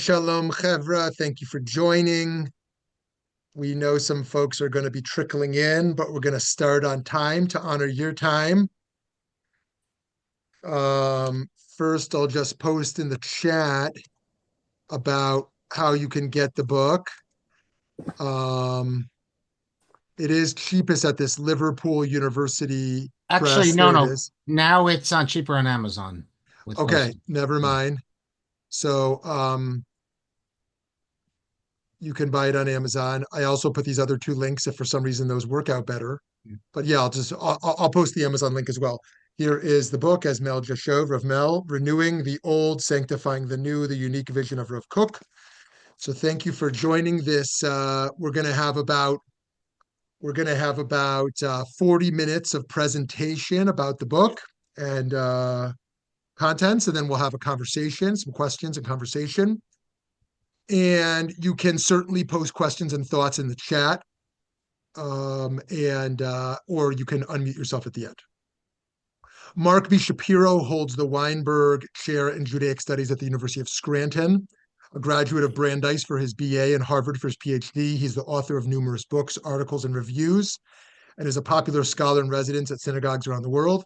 Shalom, Chevra. Thank you for joining. We know some folks are going to be trickling in, but we're going to start on time to honor your time. Um, First, I'll just post in the chat about how you can get the book. Um, it is cheapest at this Liverpool University Actually, Press. no, There it no. is. Now it's on cheaper on Amazon with Okay, postage. never Yeah. mind. So, you can buy it on Amazon. I also put these other two links if for some reason those work out better. But yeah, I'll post the Amazon link as well. Here is the book, as Mel just showed, Rav Mel, Renewing the Old, Sanctifying the New, the Unique Vision of Rav Kook. So thank you for joining this. We're going to have about 40 minutes of presentation about the book and contents, and then we'll have a conversation, some questions and conversation. And you can certainly post questions and thoughts in the chat, and or you can unmute yourself at the end. Marc Shapiro holds the Weinberg Chair in Judaic Studies at the University of Scranton, a graduate of Brandeis for his BA and Harvard for his PhD. He's the author of numerous books, articles, and reviews, and is a popular scholar in residence at synagogues around the world.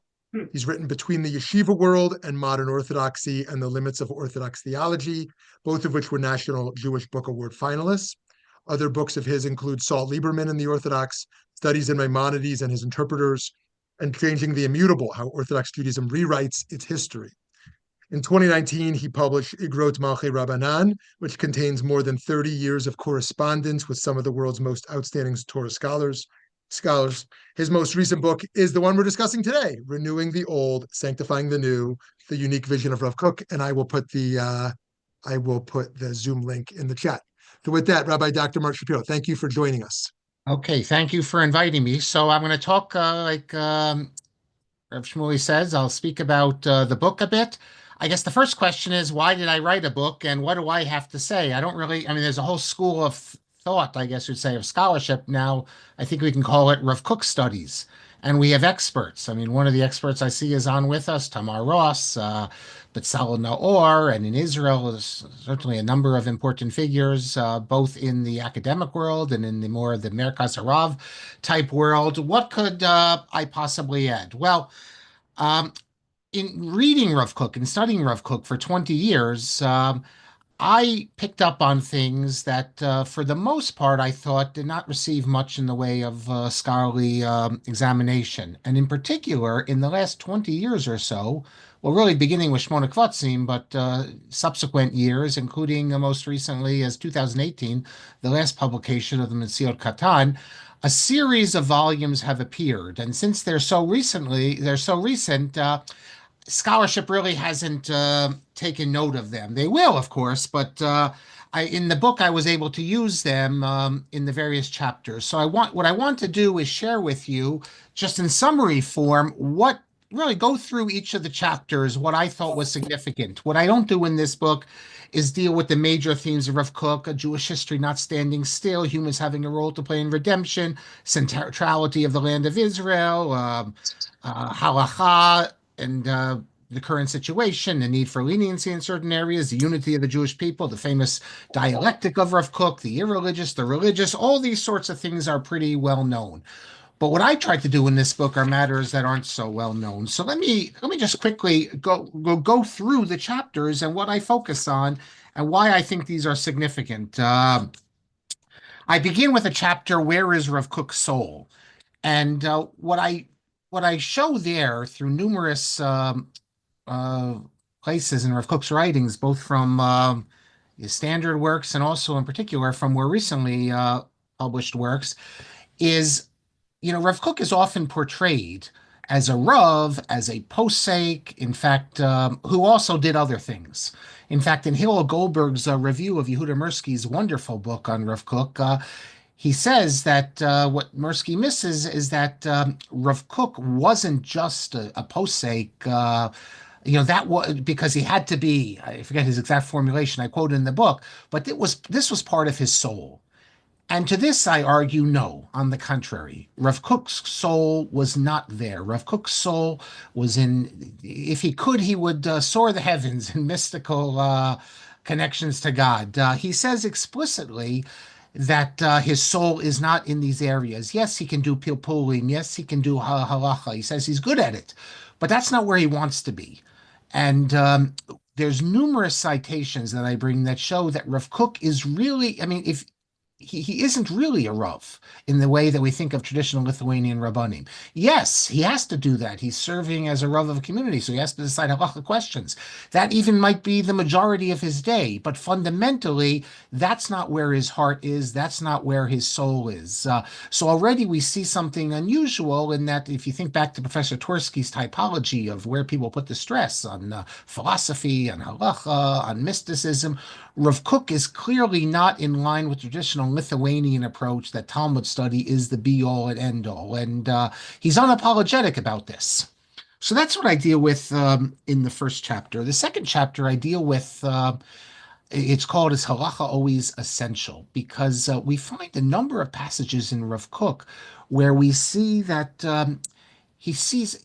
He's written Between the Yeshiva World and Modern Orthodoxy and the Limits of Orthodox Theology, both of which were National Jewish Book Award finalists. Other books of his include Saul Lieberman and the Orthodox, Studies in Maimonides and His Interpreters, and Changing the Immutable, How Orthodox Judaism Rewrites Its History. In 2019, he published Igrot Malchei Rabbanan, which contains more than 30 years of correspondence with some of the world's most outstanding Torah scholars. His most recent book is the one we're discussing today, Renewing the Old, Sanctifying the New, the Unique Vision of Rav Kook. And I will put the Zoom link in the chat. So with that, Rabbi Dr. Marc Shapiro, thank you for joining us. Okay, thank you for inviting me. So I'm going to talk like Rev Shmuley says. I'll speak about the book a bit. I guess the first question is, why did I write a book, and what do I have to say? I don't really. I mean, there's a whole school of thought, I guess you'd say, of scholarship now. I think we can call it Rav Kook studies, and we have experts. I mean, one of the experts I see is on with us, Tamar Ross, Betzalel Naor, and in Israel, there's certainly a number of important figures, both in the academic world and in the more of the Merkaz Harav type world. What could I possibly add? Well, um, in reading Rav Kook and studying Rav Kook for 20 years, I picked up on things that, for the most part, I thought did not receive much in the way of scholarly examination. And in particular, in the last 20 years or so, well, really beginning with Shmona Kvatzim, but subsequent years, including most recently as 2018, the last publication of the Metziot Katan, a series of volumes have appeared. And since they're so recent, scholarship really hasn't taken note of them. They will, of course, but in the book I was able to use them in the various chapters. So what I want to do is share with you, just in summary form, what really go through each of the chapters, what I thought was significant. What I don't do in this book is deal with the major themes of Rav Kook, a Jewish history not standing still, humans having a role to play in redemption, centrality of the land of Israel, halacha, and the current situation, the need for leniency in certain areas, the unity of the Jewish people, the famous dialectic of Rav Kook, the irreligious, the religious, all these sorts of things are pretty well known. But what I tried to do in this book are matters that aren't so well known. So let me just quickly go through the chapters and what I focus on and why I think these are significant. I begin with a chapter, Where is Rav Kook's Soul? And what I show there through numerous uh, places in Rav Kook's writings, both from his standard works and also in particular from more recently published works, is, Rav Kook is often portrayed as a Rav, as a posek, in fact, who also did other things. In fact, in Hillel Goldberg's review of Yehuda Mirsky's wonderful book on Rav Kook, he says that what Mirsky misses is that Rav Kook wasn't just a posek. That was because he had to be. I forget his exact formulation. I quote in the book, but this was part of his soul. And to this, I argue no. On the contrary, Rav Kook's soul was not there. Rav Kook's soul was in. If he could, he would soar the heavens in mystical connections to God. He says explicitly that his soul is not in these areas. Yes, he can do pilpulim. Yes, he can do halacha. He says he's good at it, but that's not where he wants to be. And there's numerous citations that I bring that show that Rav Kook is really, I mean, if he isn't really a Rav in the way that we think of traditional Lithuanian Rabbanim. Yes, he has to do that. He's serving as a Rav of a community, so he has to decide halacha questions. That even might be the majority of his day, but fundamentally, that's not where his heart is. That's not where his soul is. So already we see something unusual in that if you think back to Professor Tversky's typology of where people put the stress on philosophy, on halacha, on mysticism, Rav Kook is clearly not in line with traditional Lithuanian approach that Talmud study is the be-all and end-all, and he's unapologetic about this. So that's what I deal with in the first chapter. The second chapter I deal with, it's called Is Halacha Always Essential? Because we find a number of passages in Rav Kook where we see that he sees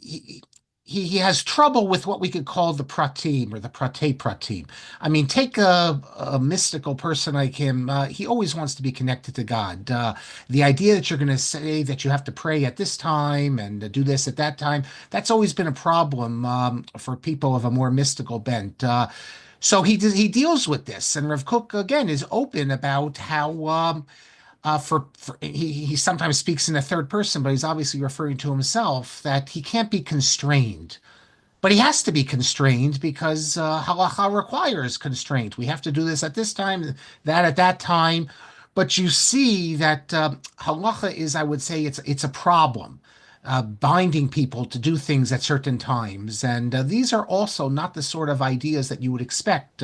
he has trouble with what we could call the pratim or the prate pratim. I mean, take a mystical person like him. He always wants to be connected to God. The idea that you're going to say that you have to pray at this time and do this at that time, that's always been a problem for people of a more mystical bent. So he deals with this, and Rav Kook again is open about how he sometimes speaks in the third person, but he's obviously referring to himself that he can't be constrained. But he has to be constrained because halacha requires constraint. We have to do this at this time, that at that time. But you see that halacha is, I would say, it's a problem, binding people to do things at certain times. And these are also not the sort of ideas that you would expect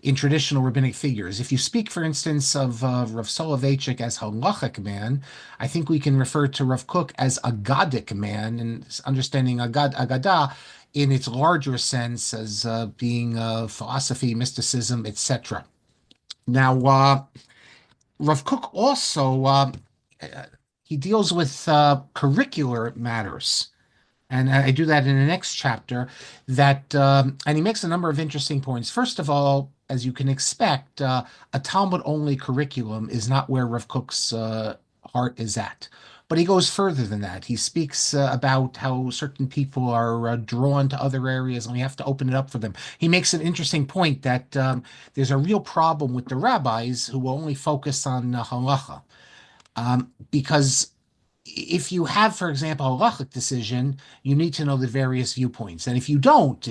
in traditional rabbinic figures. If you speak, for instance, of Rav Soloveitchik as halachic man, I think we can refer to Rav Kook as a Agadic man, and understanding Agada in its larger sense as being philosophy, mysticism, etc. Now, Rav Kook also he deals with curricular matters, and I do that in the next chapter. That and he makes a number of interesting points. First of all, as you can expect, a Talmud-only curriculum is not where Rav Kook's heart is at. But he goes further than that. He speaks about how certain people are drawn to other areas and we have to open it up for them. He makes an interesting point that there's a real problem with the rabbis who only focus on halacha. Because if you have, for example, a halachic decision, you need to know the various viewpoints. And if you don't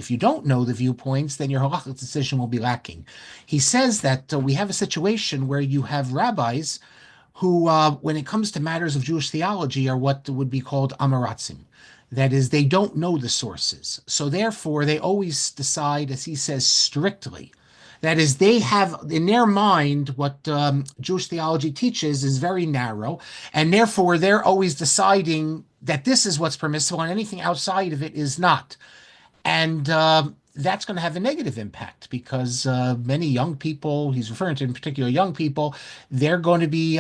know the viewpoints, then your halachic decision will be lacking. He says that we have a situation where you have rabbis who, when it comes to matters of Jewish theology, are what would be called amaratzim. That is, they don't know the sources. So therefore, they always decide, as he says, strictly. That is, they have in their mind what Jewish theology teaches is very narrow, and therefore they're always deciding that this is what's permissible and anything outside of it is not. And that's going to have a negative impact because many young people, he's referring to in particular young people, they're going to be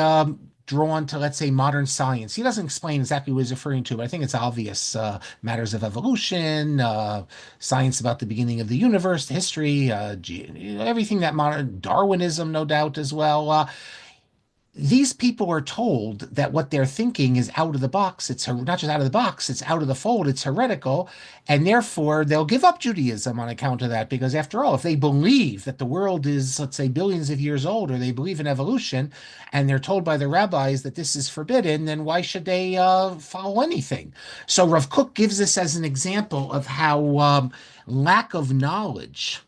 drawn to, let's say, modern science. He doesn't explain exactly what he's referring to, but I think it's obvious. Matters of evolution, science about the beginning of the universe, history, everything that modern Darwinism, no doubt, as well. These people are told that what they're thinking is out of the box. It's not just out of the box, it's out of the fold, it's heretical. And therefore, they'll give up Judaism on account of that. Because after all, if they believe that the world is, let's say, billions of years old, or they believe in evolution, and they're told by the rabbis that this is forbidden, then why should they follow anything? So Rav Kook gives this as an example of how lack of knowledge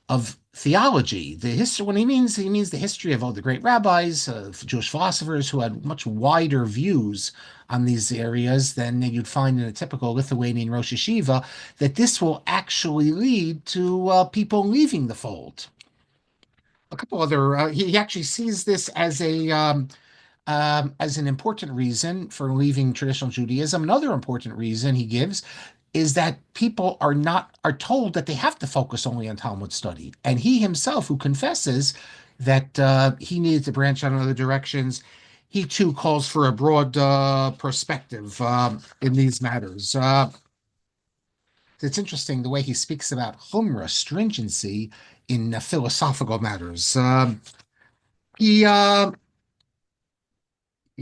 of theology, the history, when he means the history of all the great rabbis, Jewish philosophers who had much wider views on these areas than you'd find in a typical Lithuanian Rosh Yeshiva, that this will actually lead to people leaving the fold. A couple other, he actually sees this as an important reason for leaving traditional Judaism. Another important reason he gives is that people are told that they have to focus only on Talmud study. And he himself, who confesses that he needed to branch out in other directions, he too calls for a broad perspective in these matters. It's interesting the way he speaks about chumrah, stringency, in philosophical matters. He,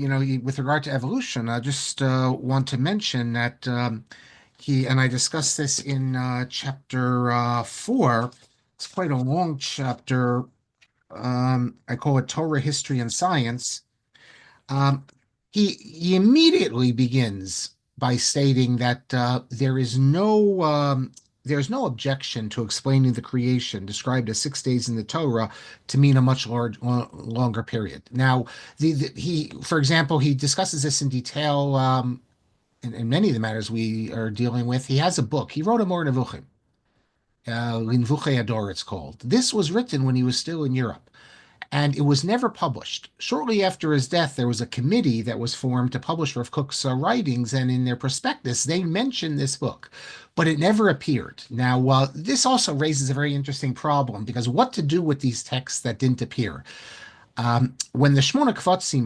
with regard to evolution, I just want to mention that and I discussed this in chapter 4. It's quite a long chapter. I call it Torah, History, and Science. Um, he immediately begins by stating that there's no objection to explaining the creation described as 6 days in the Torah to mean a much longer period. Now, for example, he discusses this in detail in many of the matters we are dealing with. He has a book. He wrote a Mor Nevuchim, Linvuchei Ador, it's called. This was written when he was still in Europe, and it was never published. Shortly after his death, there was a committee that was formed to publish Rav Kook's writings, and in their prospectus, they mentioned this book, but it never appeared. Now, this also raises a very interesting problem, because what to do with these texts that didn't appear? When the Shmona Kvatzim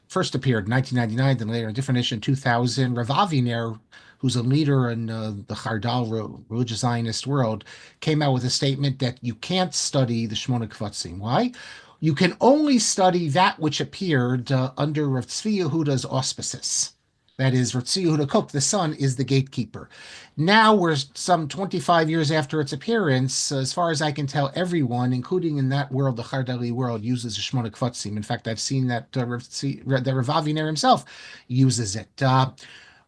first appeared in 1999, then later a different issue in 2000, Rav Aviner, who's a leader in the Chardal religious Zionist world, came out with a statement that you can't study the Shmona Kvatzim. Why? You can only study that which appeared under Rav Tzvi Yehuda's auspices. That is, Rav Tzvi Yehuda Kook, the son, is the gatekeeper. Now we're some 25 years after its appearance. As far as I can tell, everyone, including in that world, the Chardali world, uses the Shmona Kvatzim. In fact, I've seen that Rav Aviner himself uses it.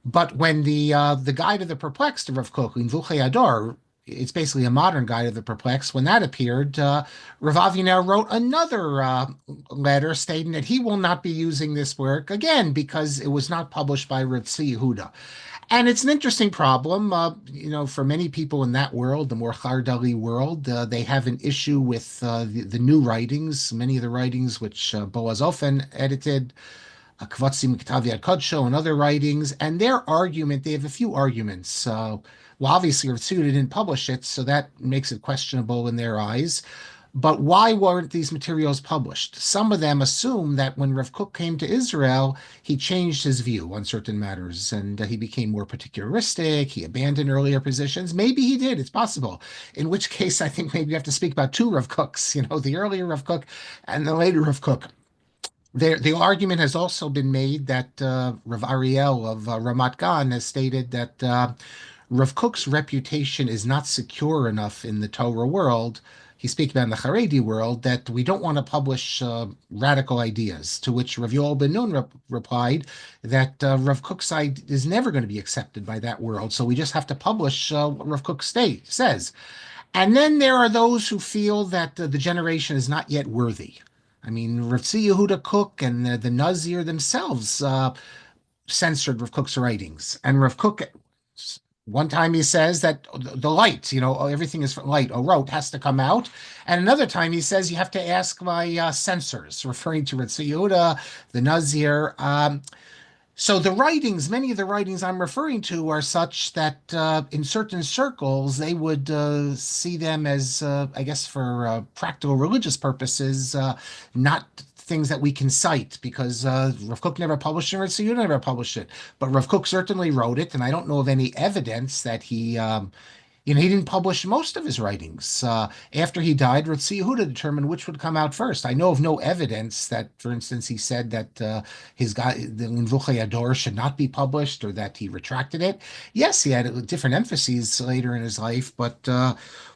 But when the Guide of the Perplexed of Rav Kook, Linvuchei Ador, it's basically a modern Guide of the Perplexed, when that appeared, Rav Aviner wrote another letter stating that he will not be using this work again because it was not published by Rav Tzvi Yehuda. And it's an interesting problem, for many people in that world, the more Chardali world, they have an issue with the new writings, many of the writings which Boaz Ofen edited, Kvatzim Ketav Yad Kodsho, and other writings, and their argument, they have a few arguments. Well, obviously, Rav Tzvi didn't publish it, so that makes it questionable in their eyes. But why weren't these materials published? Some of them assume that when Rav Kook came to Israel, he changed his view on certain matters, and he became more particularistic. He abandoned earlier positions. Maybe he did. It's possible. In which case, I think maybe you have to speak about two Rav Kooks, the earlier Rav Kook and the later Rav Kook. The argument has also been made that Rav Ariel of Ramat Gan has stated that Rav Kook's reputation is not secure enough in the Torah world. He speaks about in the Haredi world that we don't want to publish radical ideas, to which Rav Yoel Ben Nun replied that Rav Kook's side is never going to be accepted by that world, so we just have to publish what Rav Kook says. And then there are those who feel that the generation is not yet worthy. I mean, Rav Tzvi Yehuda Kook and the Nazir themselves censored Rav Kook's writings. And Rav Kook, one time he says that the light, everything is light, or wrote, has to come out. And another time he says, you have to ask my censors, referring to Rav Tzvi Yehuda, the Nazir. So many of the writings I'm referring to are such that in certain circles, they would see them as, I guess, for practical religious purposes, not things that we can cite, because Rav Kook never published it, or so you never published it. But Rav Kook certainly wrote it, and I don't know of any evidence that he didn't publish most of his writings. After he died, Rav Tzvi Yehuda determined which would come out first. I know of no evidence that, for instance, he said that the Linvuchei Ador, should not be published, or that he retracted it. Yes, he had different emphases later in his life, but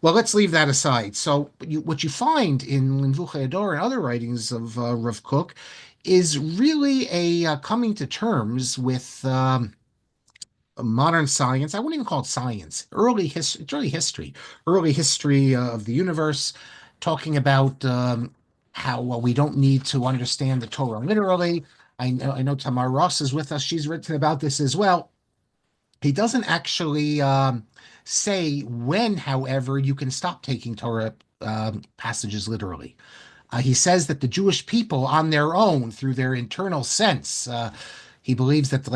well, let's leave that aside. So what you find in Linvuchei Ador and other writings of Rav Kook is really a coming to terms with modern science. I wouldn't even call it science. It's early history of the universe, talking about how we don't need to understand the Torah literally. I know Tamar Ross is with us. She's written about this as well. He doesn't actually say when, however, you can stop taking Torah passages literally. He says that the Jewish people, on their own, through their internal sense, he believes that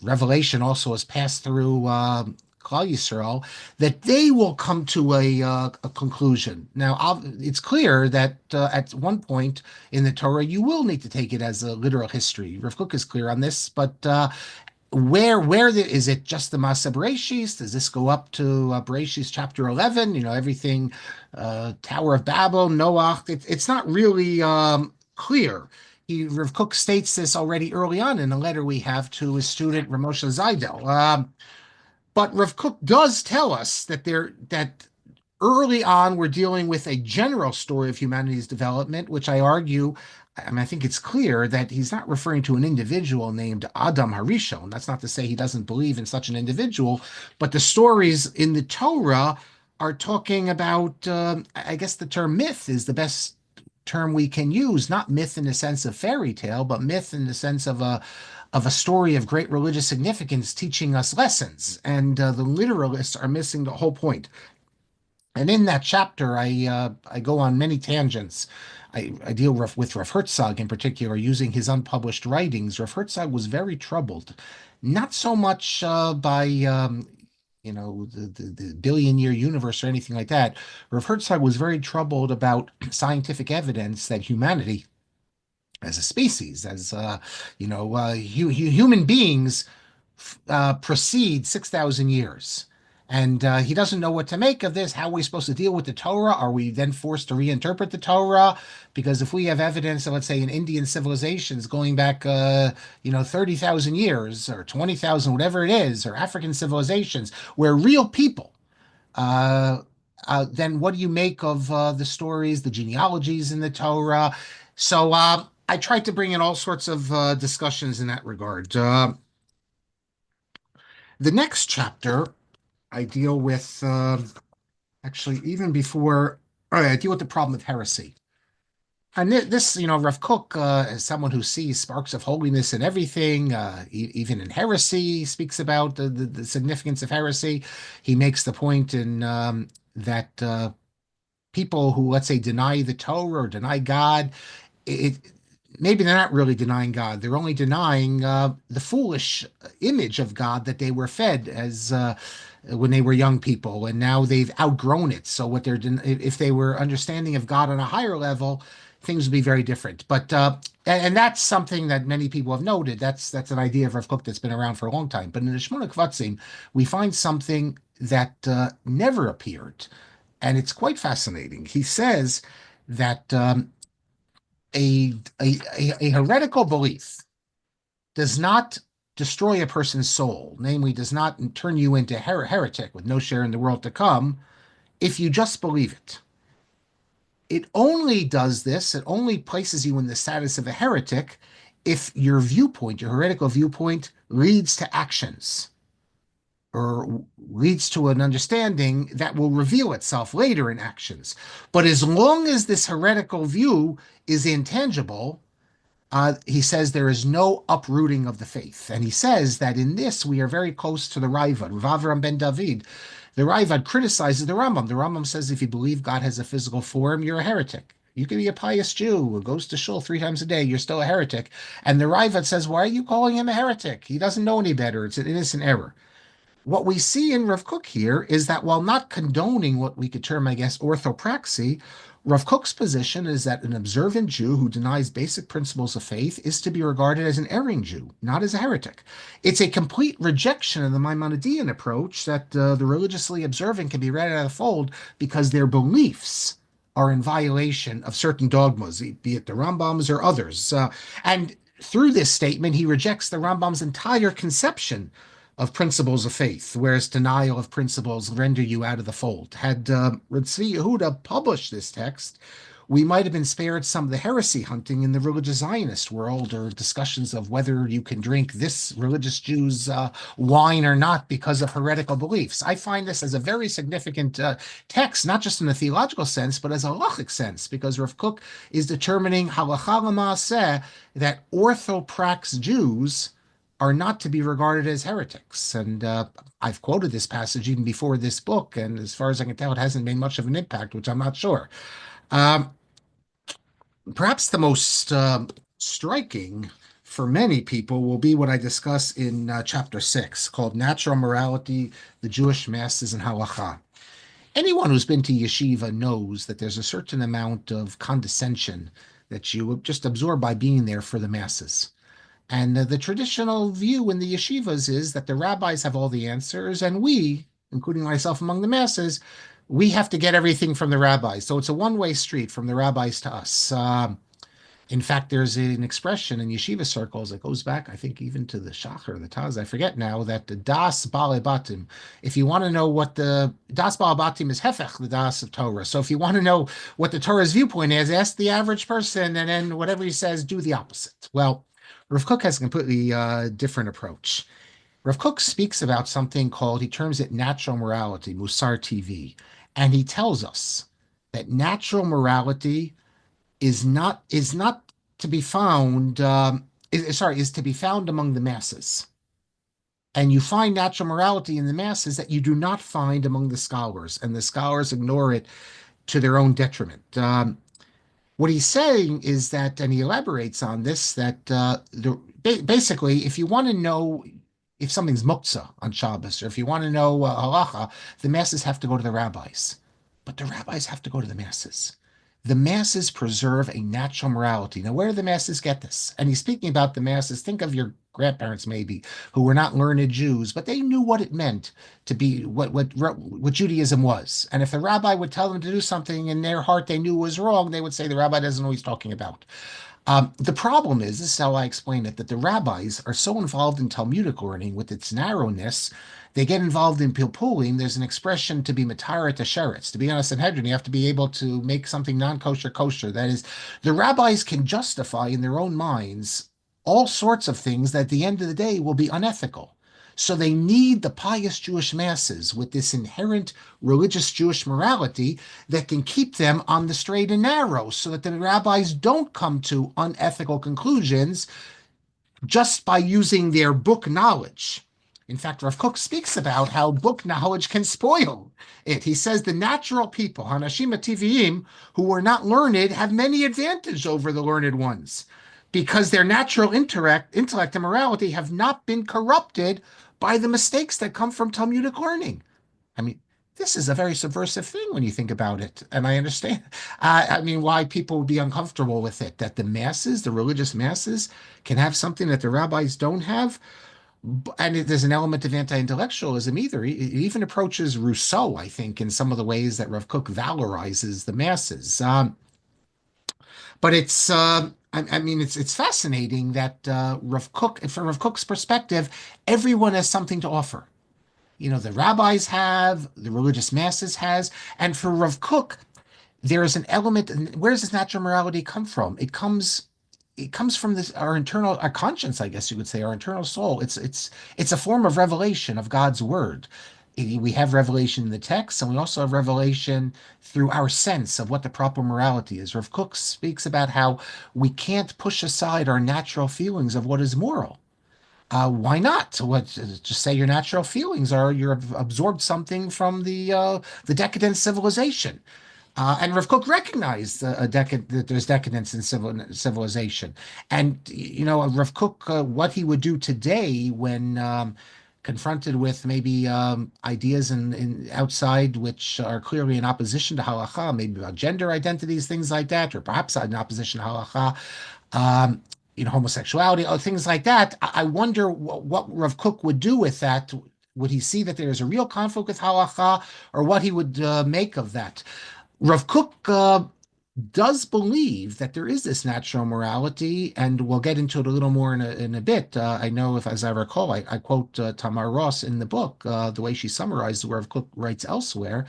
revelation also has passed through Klal Yisrael, that they will come to a conclusion. Now, it's clear that at one point in the Torah, you will need to take it as a literal history. Rav Kook is clear on this, but is it just the Masa Bereshis? Does this go up to Bereshis chapter 11? Everything, Tower of Babel, Noah. It's not really clear. Rav Kook states this already early on in a letter we have to his student Ramosha Zaidel. But Rav Kook does tell us that early on we're dealing with a general story of humanity's development, which I argue, I mean, I think it's clear that he's not referring to an individual named Adam Harishon. That's not to say he doesn't believe in such an individual, but the stories in the Torah are talking about, I guess the term myth is the best term we can use, not myth in the sense of fairy tale, but myth in the sense of a story of great religious significance teaching us lessons. And the literalists are missing the whole point. And in that chapter, I go on many tangents. I deal with Rav Herzog in particular, using his unpublished writings. Rav Herzog was very troubled, not so much by the billion-year universe or anything like that. Rav Herzog was very troubled about scientific evidence that humanity, as a species, as human beings, proceed 6,000 years. And he doesn't know what to make of this. How are we supposed to deal with the Torah? Are we then forced to reinterpret the Torah? Because if we have evidence of, let's say, in Indian civilizations going back, 30,000 years or 20,000, whatever it is, or African civilizations where real people, uh, then what do you make of the stories, the genealogies in the Torah? So I tried to bring in all sorts of discussions in that regard. The next chapter, I deal with, actually, even before, all right, I deal with the problem of heresy. And this, Rav Kook, as someone who sees sparks of holiness in everything, even in heresy, speaks about the significance of heresy. He makes the point in that people who, let's say, deny the Torah or deny God, it maybe they're not really denying God. They're only denying the foolish image of God that they were fed as when they were young people, and now they've outgrown it. So what if they were understanding of God on a higher level, things would be very different. But and that's something that many people have noted. That's an idea of Rav Kook that's been around for a long time. But in the Shmona Kvatzim, we find something that never appeared, and it's quite fascinating. He says that a heretical belief does not destroy a person's soul, namely, does not turn you into heretic with no share in the world to come, if you just believe it. It only does this, it only places you in the status of a heretic if your viewpoint, your heretical viewpoint, leads to actions or leads to an understanding that will reveal itself later in actions. But as long as this heretical view is intangible, he says there is no uprooting of the faith. And he says that in this we are very close to the Ravad, Rav Avram ben David. The Ravad criticizes the Rambam. The Rambam says if you believe God has a physical form, you're a heretic. You can be a pious Jew who goes to shul 3 times a day, you're still a heretic. And the Ravad says, why are you calling him a heretic? He doesn't know any better. It's an innocent error. What we see in Rav Kook here is that while not condoning what we could term, I guess, orthopraxy, Rav Kook's position is that an observant Jew who denies basic principles of faith is to be regarded as an erring Jew, not as a heretic. It's a complete rejection of the Maimonidean approach that the religiously observant can be read out of the fold because their beliefs are in violation of certain dogmas, be it the Rambam's or others. And through this statement, he rejects the Rambam's entire conception of principles of faith, whereas denial of principles render you out of the fold. Had Tzvi Yehuda published this text, we might have been spared some of the heresy hunting in the religious Zionist world, or discussions of whether you can drink this religious Jew's wine or not because of heretical beliefs. I find this as a very significant text, not just in a theological sense, but as a halachic sense, because Rav Kook is determining halacha l'maaseh that orthoprax Jews are not to be regarded as heretics. And I've quoted this passage even before this book, and as far as I can tell, it hasn't made much of an impact, which I'm not sure. Um, Perhaps the most striking for many people will be what I discuss in chapter 6, called Natural Morality, the Jewish Masses and Halacha. Anyone who's been to yeshiva knows that there's a certain amount of condescension that you just absorb by being there for the masses. And the traditional view in the yeshivas is that the rabbis have all the answers, and we, including myself among the masses, we have to get everything from the rabbis. So it's a one-way street from the rabbis to us. In fact, there's an expression in yeshiva circles that goes back, I think, even to the Shachar, the Taz, I forget now, that the Das Balabatim, if you want to know what the Das Balabatim is Hefech, the Das of Torah. So if you want to know what the Torah's viewpoint is, ask the average person, and then whatever he says, do the opposite. Well, Rav Kook has a completely different approach. Rav Kook speaks about something called, he terms it natural morality, Musar TV, and he tells us that natural morality is not to be found is to be found among the masses, and you find natural morality in the masses that you do not find among the scholars, and the scholars ignore it to their own detriment. What he's saying is that, and he elaborates on this, that basically, if you want to know if something's muktzah on Shabbos, or if you want to know halacha, the masses have to go to the rabbis. But the rabbis have to go to the masses. The masses preserve a natural morality. Now, where do the masses get this? And he's speaking about the masses. Think of your grandparents, maybe, who were not learned Jews, but they knew what it meant to be what Judaism was. And if the rabbi would tell them to do something in their heart they knew was wrong, they would say the rabbi doesn't know what he's talking about. The problem is, this is how I explain it, that the rabbis are so involved in Talmudic learning with its narrowness, they get involved in pilpulim. There's an expression to be matara to sheretz. To be on a Sanhedrin, you have to be able to make something non-kosher kosher. That is, the rabbis can justify in their own minds all sorts of things that at the end of the day will be unethical. So they need the pious Jewish masses with this inherent religious Jewish morality that can keep them on the straight and narrow so that the rabbis don't come to unethical conclusions just by using their book knowledge. In fact, Rav Kook speaks about how book knowledge can spoil it. He says the natural people, Hanashim Tiviyim, who were not learned, have many advantages over the learned ones because their natural intellect and morality have not been corrupted by the mistakes that come from Talmudic learning. I mean, this is a very subversive thing when you think about it. And I understand, why people would be uncomfortable with it, that the masses, the religious masses, can have something that the rabbis don't have. And there's an element of anti-intellectualism either. It even approaches Rousseau, I think, in some of the ways that Rav Kook valorizes the masses. But it's fascinating that Rav Kook, from Rav Kook's perspective, everyone has something to offer. The rabbis have, the religious masses has, and for Rav Kook, there is an element. And where does this natural morality come from? It comes from our conscience, I guess you would say, our internal soul. It's a form of revelation of God's word. We have revelation in the text, and we also have revelation through our sense of what the proper morality is. Rav Kook speaks about how we can't push aside our natural feelings of what is moral. Why not? Just say your natural feelings are you've absorbed something from the decadent civilization. And Rav Kook recognized that there's decadence in civilization. And, Rav Kook, what he would do today when confronted with maybe ideas in outside which are clearly in opposition to halacha, maybe about gender identities, things like that, or perhaps in opposition to halacha, um, homosexuality, or things like that. I wonder what Rav Kook would do with that. Would he see that there is a real conflict with halacha, or what he would make of that? Rav Kook does believe that there is this natural morality, and we'll get into it a little more in a bit. I know, if as I recall, I quote Tamar Ross in the book, the way she summarized where Rav Kook writes elsewhere,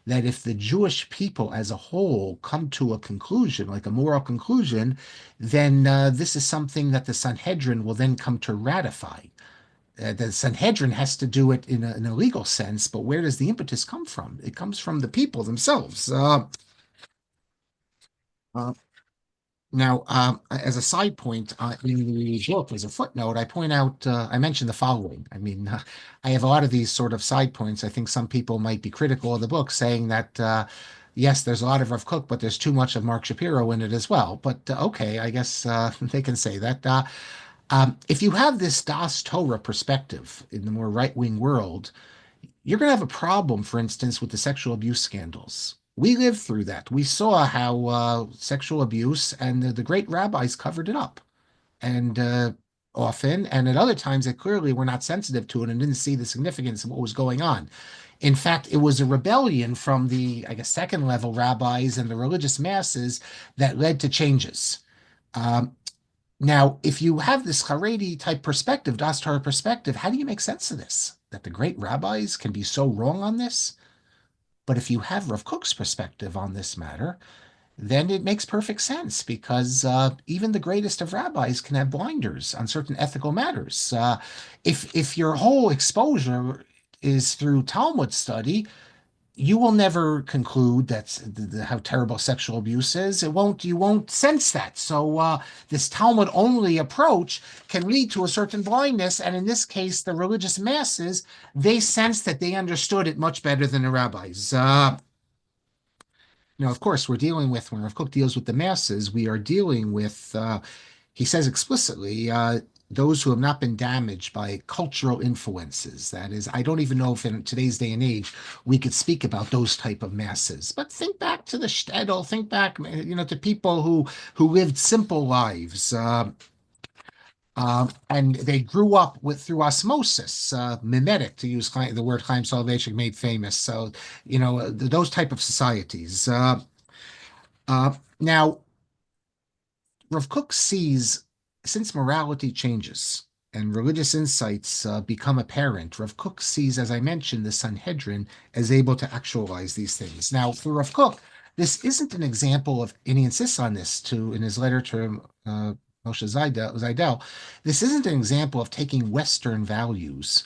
that if the Jewish people as a whole come to a conclusion, like a moral conclusion, then this is something that the Sanhedrin will then come to ratify. The Sanhedrin has to do it in a legal sense, but where does the impetus come from? It comes from the people themselves. Uh, Now, as a side point in the book, as a footnote, I point out, I mentioned the following. I have a lot of these sort of side points. I think some people might be critical of the book, saying that, yes, there's a lot of Rav Kook, but there's too much of Marc Shapiro in it as well. But okay, I guess they can say that. If you have this Das Torah perspective in the more right-wing world, you're going to have a problem, for instance, with the sexual abuse scandals. We lived through that. We saw how sexual abuse and the great rabbis covered it up. And often, and at other times they clearly were not sensitive to it and didn't see the significance of what was going on. In fact, it was a rebellion from the, I guess, second level rabbis and the religious masses that led to changes. Um, Now, if you have this Haredi type perspective, Das Torah perspective, how do you make sense of this? That the great rabbis can be so wrong on this? But if you have Rav Kook's perspective on this matter, then it makes perfect sense because even the greatest of rabbis can have blinders on certain ethical matters. If your whole exposure is through Talmud study, you will never conclude that's how terrible sexual abuse is. You won't sense that. So this Talmud only approach can lead to a certain blindness. And in this case, the religious masses, they sense that they understood it much better than the rabbis. Of course, we're dealing with, when Rav Kook deals with the masses, we are dealing with, he says explicitly, those who have not been damaged by cultural influences. That is, I don't even know if in today's day and age we could speak about those type of masses. But think back to the shtetl, think back, to people who lived simple lives. And they grew up with through osmosis, mimetic, to use the word Chaim Soloveitchik made famous. So, those type of societies. Now, Rav Kook sees, since morality changes and religious insights become apparent, Rav Kook sees, as I mentioned, the Sanhedrin as able to actualize these things. Now, for Rav Kook, this isn't an example of, and he insists on this too in his letter to Moshe Zeidel, this isn't an example of taking Western values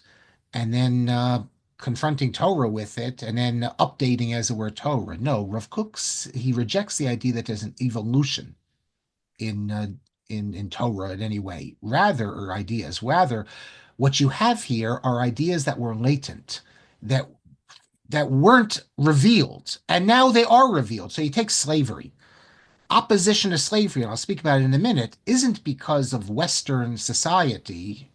and then confronting Torah with it and then updating as it were Torah. No, Rav Kook's, he rejects the idea that there's an evolution in uh, in Torah in any way. Rather, or ideas. Rather, what you have here are ideas that were latent, that weren't revealed, and now they are revealed. So you take slavery. Opposition to slavery, and I'll speak about it in a minute, isn't because of Western society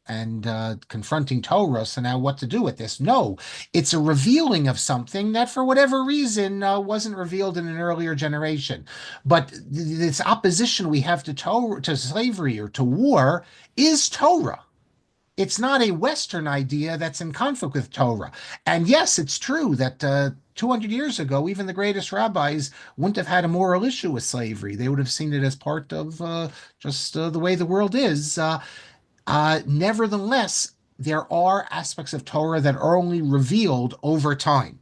and confronting Torah. So now what to do with this? No, it's a revealing of something that for whatever reason wasn't revealed in an earlier generation. But this opposition we have to Torah, to slavery or to war is Torah. It's not a Western idea that's in conflict with Torah. And yes, it's true that 200 years ago, even the greatest rabbis wouldn't have had a moral issue with slavery. They would have seen it as part of just the way the world is. Nevertheless, there are aspects of Torah that are only revealed over time.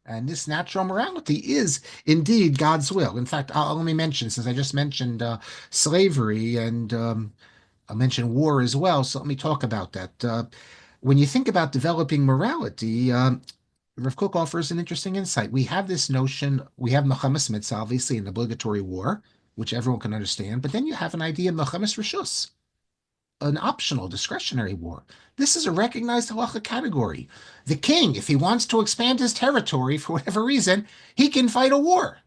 And this natural morality is indeed God's will. In fact, let me mention, since I just mentioned slavery and I mentioned war as well, so let me talk about that. When you think about developing morality, Rav Kook offers an interesting insight. We have this notion, we have Mechamas Mitzvah, obviously, an obligatory war, which everyone can understand, but then you have an idea of Mechamas Rishus, an optional discretionary war. This is a recognized halacha category. The king, if he wants to expand his territory for whatever reason, he can fight a war,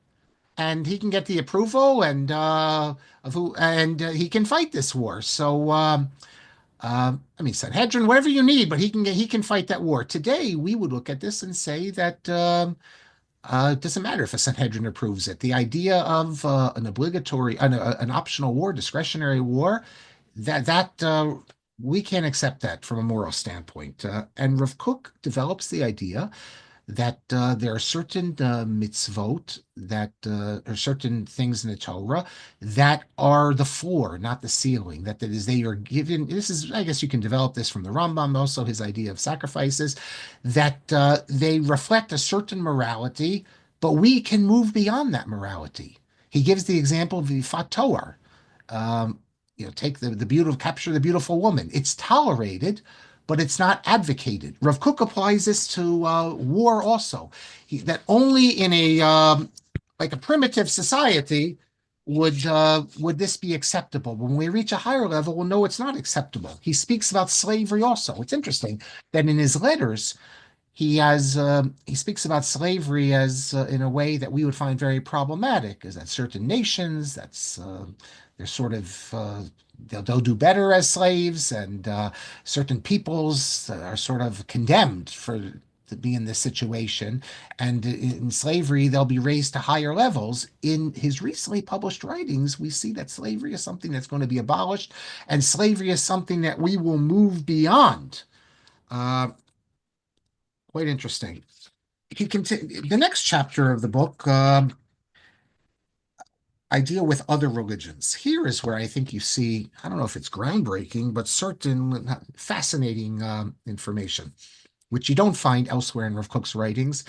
and he can get the approval and of who, and he can fight this war. So, I mean, Sanhedrin, whatever you need, but he can fight that war. Today, we would look at this and say that it doesn't matter if a Sanhedrin approves it. The idea of an obligatory, an optional war, discretionary war, that we can't accept that from a moral standpoint. And Rav Kook develops the idea that there are certain mitzvot that are certain things in the Torah that are the floor, not the ceiling. That is, they are given. This is, I guess, you can develop this from the Rambam, also his idea of sacrifices, that they reflect a certain morality, but we can move beyond that morality. He gives the example of the Fat take the beautiful, capture the beautiful woman. It's tolerated, but it's not advocated. Rav Kook applies this to war also. That only in a like a primitive society would this be acceptable. When we reach a higher level, we'll know it's not acceptable. He speaks about slavery also. It's interesting that in his letters he speaks about slavery as in a way that we would find very problematic. Is that certain nations they're sort of they'll do better as slaves, and certain peoples are sort of condemned for to be in this situation. And in slavery, they'll be raised to higher levels. In his recently published writings, we see that slavery is something that's going to be abolished, and slavery is something that we will move beyond. Uh, Quite interesting. The next chapter of the book, I deal with other religions. Here is where I think you see, I don't know if it's groundbreaking, but certain fascinating information, which you don't find elsewhere in Rav Kook's writings.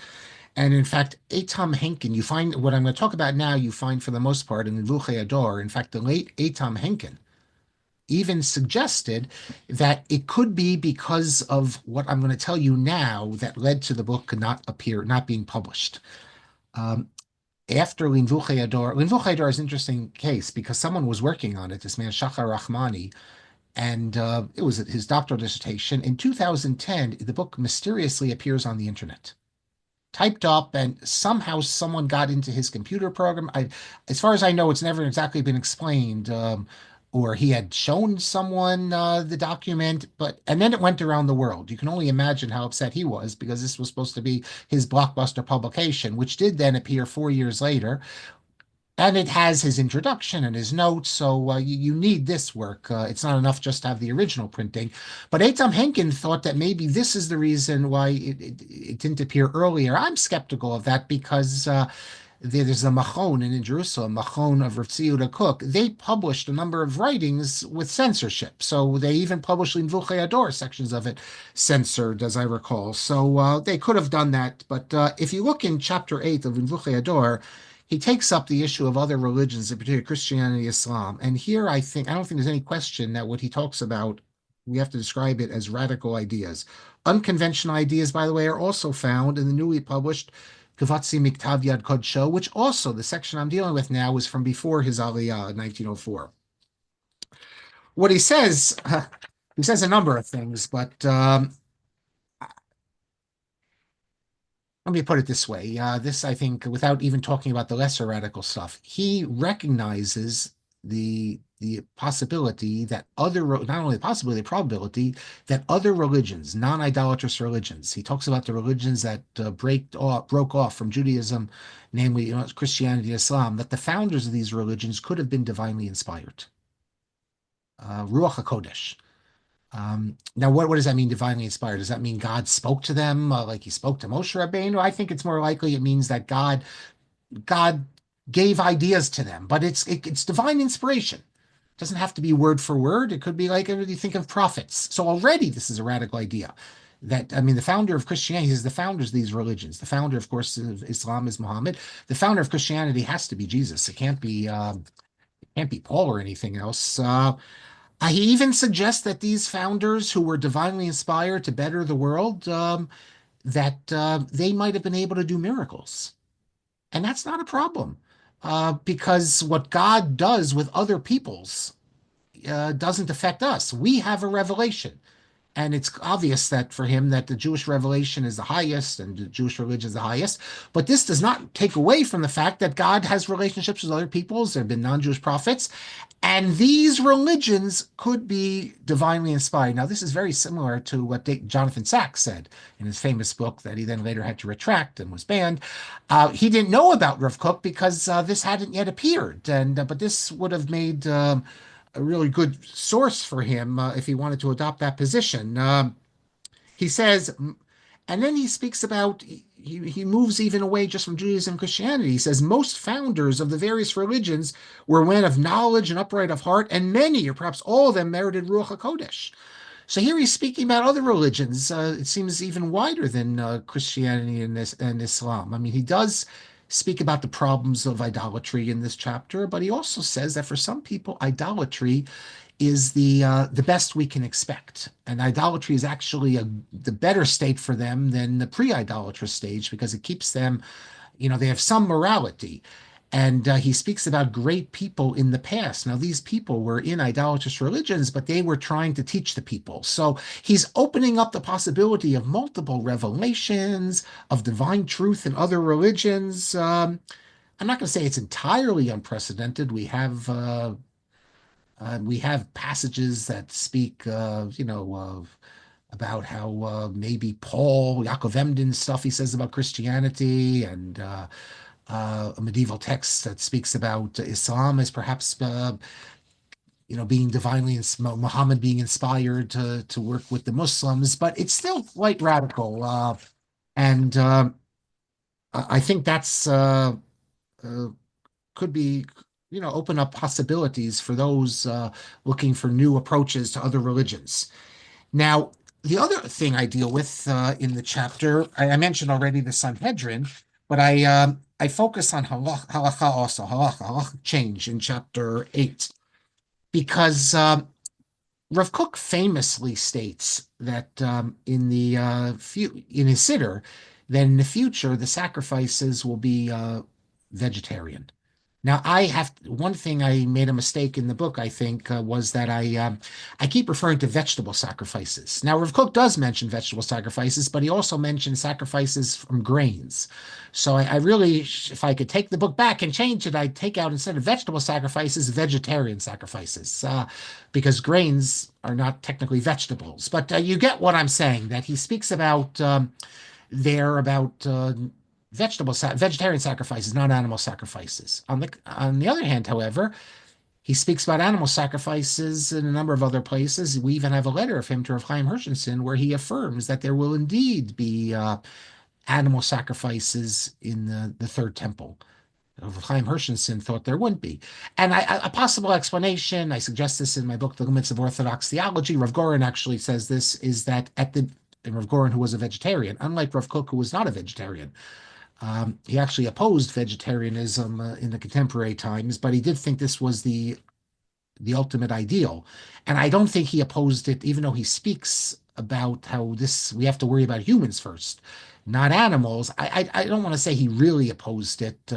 And in fact, Eitam Henkin, you find what I'm going to talk about now, you find for the most part in Luchei Ador. In fact, the late Eitam Henkin even suggested that it could be because of what I'm going to tell you now that led to the book not being published. After Linvuchei Ador, Linvuchei Ador is an interesting case because someone was working on it, this man Shachar Rahmani, and it was his doctoral dissertation. In 2010, the book mysteriously appears on the internet, typed up, and somehow someone got into his computer program. As far as I know, it's never exactly been explained, or he had shown someone the document, and then it went around the world. You can only imagine how upset he was because this was supposed to be his blockbuster publication, which did then appear 4 years later. And it has his introduction and his notes, so you need this work. It's not enough just to have the original printing. But Eitam Henkin thought that maybe this is the reason why it didn't appear earlier. I'm skeptical of that because there's a Machon in Jerusalem, Machon of Rav Kook. They published a number of writings with censorship. So they even published Linvuchei Ador, sections of it censored, as I recall. So they could have done that. But if you look in chapter 8 of Linvuchei Ador, he takes up the issue of other religions, in particular Christianity, Islam. And here I don't think there's any question that what he talks about, we have to describe it as radical ideas. Unconventional ideas, by the way, are also found in the newly published Kavatsi Miktav Yad Kodsho, which also, the section I'm dealing with now, was from before his Aliyah in 1904. What he says a number of things, but let me put it this way. This, I think, without even talking about the lesser radical stuff, he recognizes the possibility that not only the possibility, the probability that other religions, non-idolatrous religions, he talks about the religions that broke off from Judaism, namely Christianity, Islam, that the founders of these religions could have been divinely inspired. Ruach HaKodesh. Now, what does that mean, divinely inspired? Does that mean God spoke to them like he spoke to Moshe Rabbeinu? I think it's more likely it means that God gave ideas to them, but it's divine inspiration. It doesn't have to be word for word. It could be like you think of prophets. So already this is a radical idea. That, I mean, the founder of Christianity is the founders of these religions. The founder, of course, of Islam is Muhammad. The founder of Christianity has to be Jesus. It can't be Paul or anything else. He even suggests that these founders who were divinely inspired to better the world, that they might have been able to do miracles. And that's not a problem because what God does with other peoples doesn't affect us. We have a revelation. And it's obvious that for him that the Jewish revelation is the highest and the Jewish religion is the highest. But this does not take away from the fact that God has relationships with other peoples. There have been non-Jewish prophets. And these religions could be divinely inspired. Now, this is very similar to what Jonathan Sacks said in his famous book that he then later had to retract and was banned. He didn't know about Rav Kook because this hadn't yet appeared. But this would have made a really good source for him if he wanted to adopt that position. He says, and then he speaks about, he moves even away just from Judaism and Christianity. He says, most founders of the various religions were men of knowledge and upright of heart, and many, or perhaps all of them, merited Ruach HaKodesh. So here he's speaking about other religions. It seems even wider than Christianity and Islam. I mean, he does speak about the problems of idolatry in this chapter, but he also says that for some people, idolatry is the best we can expect. And idolatry is actually the better state for them than the pre-idolatrous stage because it keeps them, they have some morality. And he speaks about great people in the past. Now, these people were in idolatrous religions, but they were trying to teach the people. So he's opening up the possibility of multiple revelations of divine truth in other religions. I'm not going to say it's entirely unprecedented. We have passages that speak, of about how maybe Paul Yaakov Emden's stuff he says about Christianity and a medieval text that speaks about Islam as perhaps being divinely Muhammad being inspired to work with the Muslims, but it's still quite radical, and I think that's uh, could be open up possibilities for those looking for new approaches to other religions. Now, the other thing I deal with in the chapter, I mentioned already the Sanhedrin, but I focus on halacha also, halacha change in chapter 8, because Rav Kook famously states that in his siddur, that in the future the sacrifices will be vegetarian. Now, one thing I made a mistake in the book, I think, was that I keep referring to vegetable sacrifices. Now, Rav Kook does mention vegetable sacrifices, but he also mentions sacrifices from grains. So I really, if I could take the book back and change it, I'd take out instead of vegetable sacrifices, vegetarian sacrifices, because grains are not technically vegetables. But you get what I'm saying, that he speaks about there about vegetarian sacrifices, not animal sacrifices. On the other hand, however, he speaks about animal sacrifices in a number of other places. We even have a letter of him to Rav Chaim Hershenson where he affirms that there will indeed be animal sacrifices in the third temple. Rav Chaim Hershenson thought there wouldn't be. And a possible explanation, I suggest this in my book, The Limits of Orthodox Theology. Rav Goren actually says this, is that and Rav Goren, who was a vegetarian, unlike Rav Kook, who was not a vegetarian, he actually opposed vegetarianism in the contemporary times, but he did think this was the ultimate ideal. And I don't think he opposed it, even though he speaks about how we have to worry about humans first, not animals. I don't want to say he really opposed it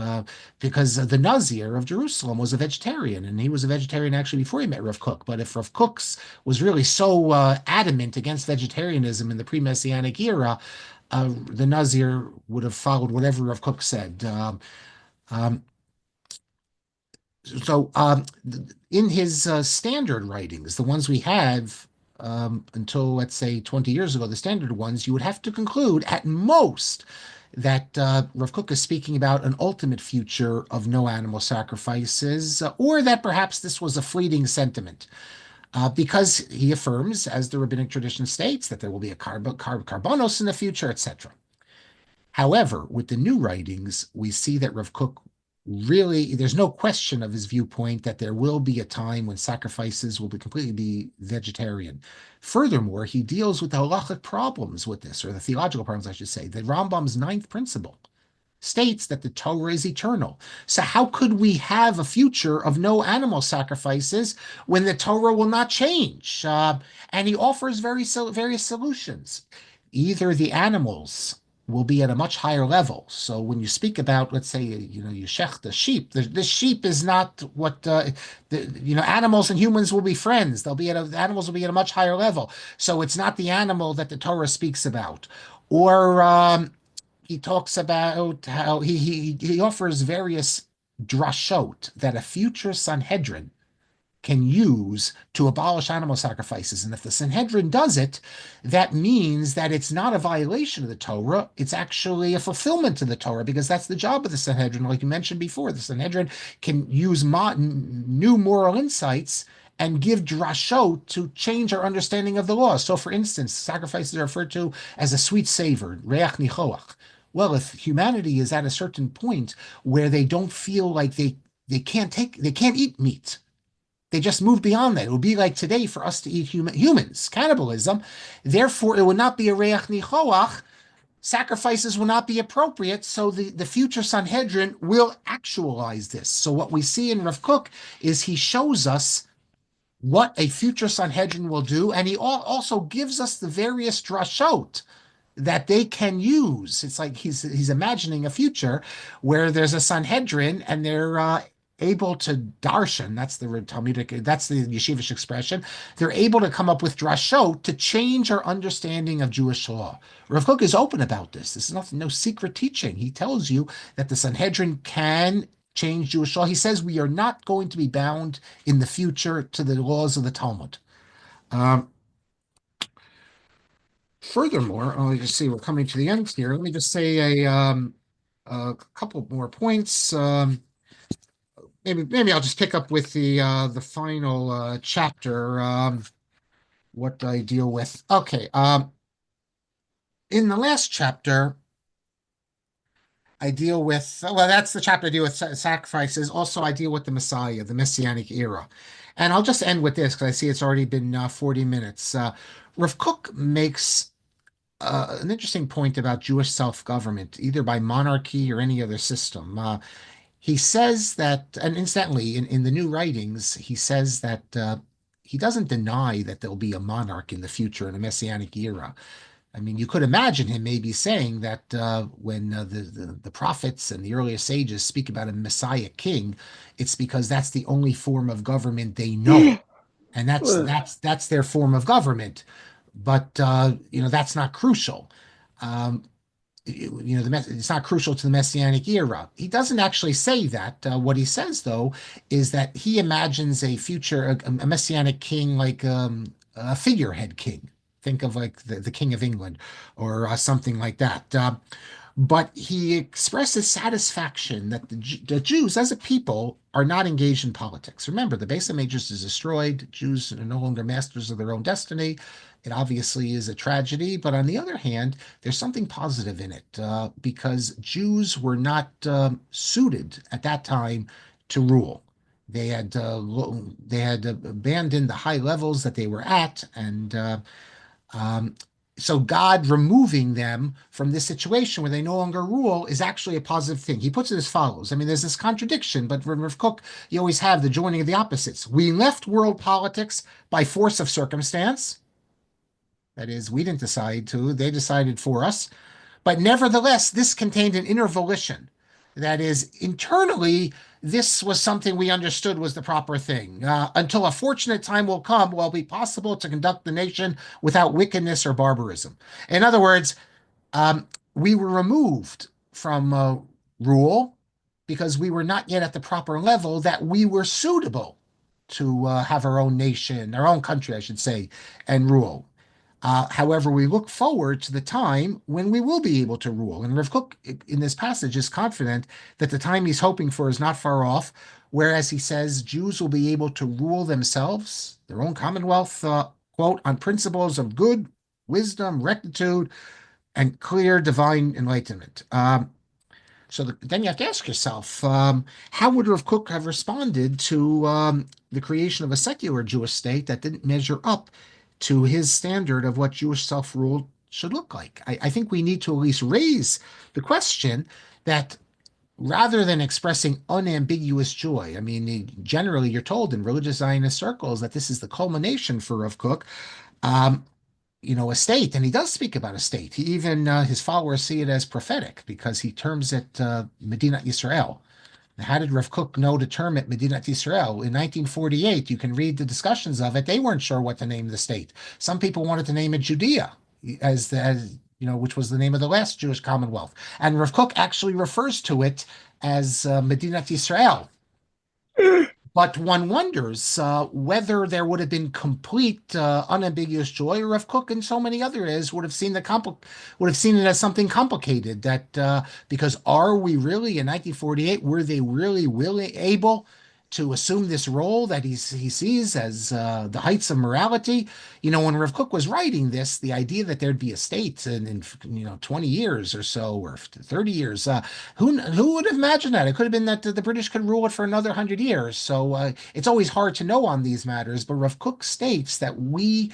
because the Nazir of Jerusalem was a vegetarian, and he was a vegetarian actually before he met Rav Kook. But if Rav Kook's was really so adamant against vegetarianism in the pre-Messianic era, the Nazir would have followed whatever Rav Kook said. Um, so in his standard writings, the ones we have until, let's say, 20 years ago, the standard ones, you would have to conclude at most that Rav Kook is speaking about an ultimate future of no animal sacrifices, or that perhaps this was a fleeting sentiment. Because he affirms, as the rabbinic tradition states, that there will be a carbonos in the future, etc. However, with the new writings, we see that Rav Kook really, there's no question of his viewpoint that there will be a time when sacrifices will completely be vegetarian. Furthermore, he deals with the halachic problems with this, or the theological problems, I should say. The Rambam's ninth principle states that the Torah is eternal. So how could we have a future of no animal sacrifices when the Torah will not change? And he offers various solutions. Either the animals will be at a much higher level. So when you speak about, let's say, you shech the sheep, the sheep is not what, animals and humans will be friends. The animals will be at a much higher level. So it's not the animal that the Torah speaks about. Or he talks about how he offers various drashot that a future Sanhedrin can use to abolish animal sacrifices. And if the Sanhedrin does it, that means that it's not a violation of the Torah. It's actually a fulfillment of the Torah, because that's the job of the Sanhedrin. Like you mentioned before, the Sanhedrin can use new moral insights and give drashot to change our understanding of the law. So, for instance, sacrifices are referred to as a sweet savor, reach nichoach. Well, if humanity is at a certain point where they don't feel like they can't eat meat, they just move beyond that. It would be like today for us to eat humans, cannibalism. Therefore, it would not be a reach nichoach. Sacrifices will not be appropriate. So the future Sanhedrin will actualize this. So what we see in Rav Kook is he shows us what a future Sanhedrin will do, and he also gives us the various drashot that they can use. It's like he's imagining a future where there's a Sanhedrin and they're able to darshan. That's the Talmudic. That's the yeshivish expression. They're able to come up with drashot to change our understanding of Jewish law. Rav Kook is open about this. This is no secret teaching. He tells you that the Sanhedrin can change Jewish law. He says we are not going to be bound in the future to the laws of the Talmud. Um, Furthermore, I'll just see we're coming to the end here. Let me just say a couple more points. Maybe I'll just pick up with the final chapter. What I deal with. Okay. In the last chapter, I deal with, well, that's the chapter I deal with sacrifices. Also, I deal with the Messiah, the Messianic era. And I'll just end with this because I see it's already been 40 minutes. Rav Kook makes an interesting point about Jewish self-government, either by monarchy or any other system. He says that, and incidentally, in the new writings, he says that he doesn't deny that there'll be a monarch in the future in a Messianic era. I mean, you could imagine him maybe saying that when the prophets and the earliest sages speak about a Messiah king, it's because that's the only form of government they know, and that's their form of government. But that's not crucial. Um, it's not crucial to the Messianic era. He doesn't actually say that. What he says, though, is that he imagines a future, a Messianic king like a figurehead king. Think of like the King of England or something like that. But he expresses satisfaction that the Jews as a people are not engaged in politics. Remember, the Beis HaMikdash is destroyed. Jews are no longer masters of their own destiny. It obviously is a tragedy, but on the other hand, there's something positive in it because Jews were not suited at that time to rule. They had abandoned the high levels that they were at, and um, so God removing them from this situation where they no longer rule is actually a positive thing. He puts it as follows. I mean, there's this contradiction, but for Rav Kook, you always have the joining of the opposites. We left world politics by force of circumstance. That is, we didn't decide to, they decided for us. But nevertheless, this contained an inner volition. That is, internally, this was something we understood was the proper thing. Until a fortunate time will come, will it be possible to conduct the nation without wickedness or barbarism. In other words, we were removed from rule because we were not yet at the proper level that we were suitable to have our own nation, our own country, I should say, and rule. However, we look forward to the time when we will be able to rule. And Rav Kook in this passage is confident that the time he's hoping for is not far off, whereas he says Jews will be able to rule themselves, their own commonwealth, quote, on principles of good, wisdom, rectitude, and clear divine enlightenment. Then you have to ask yourself, how would Rav Kook have responded to the creation of a secular Jewish state that didn't measure up to his standard of what Jewish self-rule should look like? I think we need to at least raise the question that rather than expressing unambiguous joy, I mean, generally you're told in religious Zionist circles that this is the culmination for Rav Kook. Um, a state, and he does speak about a state. He even his followers see it as prophetic because he terms it Medinat Yisrael. How did Rav Kook know to term it Medinat Yisrael? In 1948, you can read the discussions of it. They weren't sure what to name the state. Some people wanted to name it Judea, which was the name of the last Jewish Commonwealth. And Rav Kook actually refers to it as Medinat Yisrael. But one wonders whether there would have been complete, unambiguous joy, or if Cook and so many others would have seen it as something complicated. That because are we really in 1948? Were they really able to assume this role that he sees as the heights of morality? When Rav Kook was writing this, the idea that there'd be a state in 20 years or so, or 30 years, who would have imagined that? It could have been that the British could rule it for another 100 years. So it's always hard to know on these matters. But Rav Kook states that we're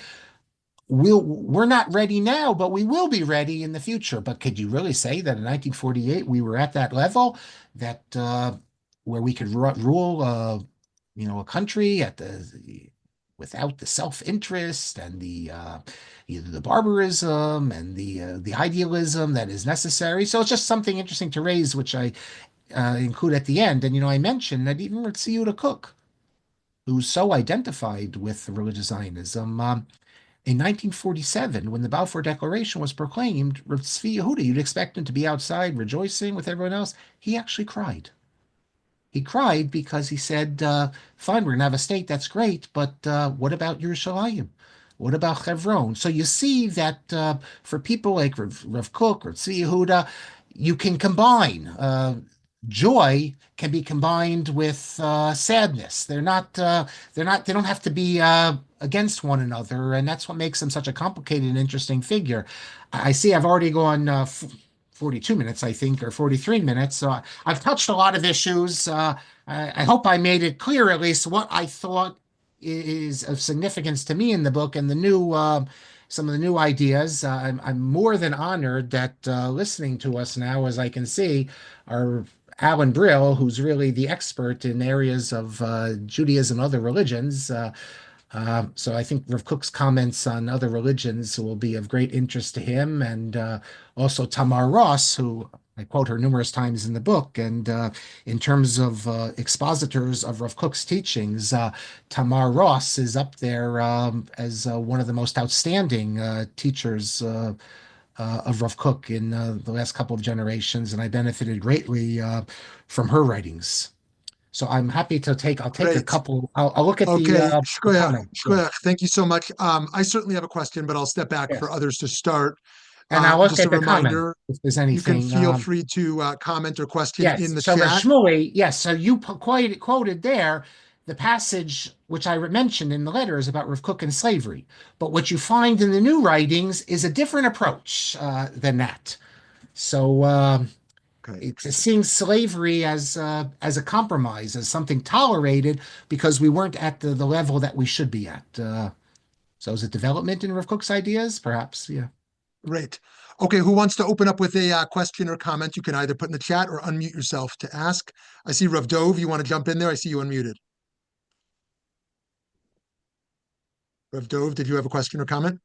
not ready now, but we will be ready in the future. But could you really say that in 1948 we were at that level that where we could rule a country without the self-interest and the barbarism and the idealism that is necessary? So it's just something interesting to raise, which I include at the end. And I mentioned that even Tzvi Kook, who's so identified with religious Zionism, in 1947, when the Balfour Declaration was proclaimed, Rav Tzvi Yehuda, you'd expect him to be outside rejoicing with everyone else. He actually cried. He cried because he said, fine, we're going to have a state, that's great, but what about Yerushalayim? What about Chevron? So you see that for people like Rav Kook or Tzvi Yehuda, you can combine. Joy can be combined with sadness. They don't have to be against one another, and that's what makes them such a complicated and interesting figure. I see I've already gone 42 minutes, I think, or 43 minutes. So I've touched a lot of issues. I hope I made it clear, at least, what I thought is of significance to me in the book and the new some of the new ideas. I'm more than honored that listening to us now, as I can see, are Alan Brill, who's really the expert in areas of Judaism and other religions. So I think Rav Kook's comments on other religions will be of great interest to him, and also Tamar Ross, who I quote her numerous times in the book. And in terms of expositors of Rav Kook's teachings, Tamar Ross is up there as one of the most outstanding teachers of Rav Kook in the last couple of generations, and I benefited greatly from her writings. So I'm happy to I'll take a Great. couple. I'll look at Okay, the shkoyach, comment. Yeah. shkoyach. Thank you so much. I certainly have a question, but I'll step back for Yes. others to start. And I'll look Just a at the comment reminder, if there's you can anything. feel free to comment or question in Yes. the So Rav chat. Shmuley, yes. So you quoted there the passage which I mentioned in the letter is about Rav Kook and slavery. But what you find in the new writings is a different approach than that. So Okay. it's seeing slavery as a compromise, as something tolerated because we weren't at the level that we should be at. So is it development in Rav Kook's ideas? Perhaps, yeah. Great. Okay, who wants to open up with a question or comment? You can either put in the chat or unmute yourself to ask. I see Rav Dove, you want to jump in there? I see you unmuted. Rav Dove, did you have a question or comment?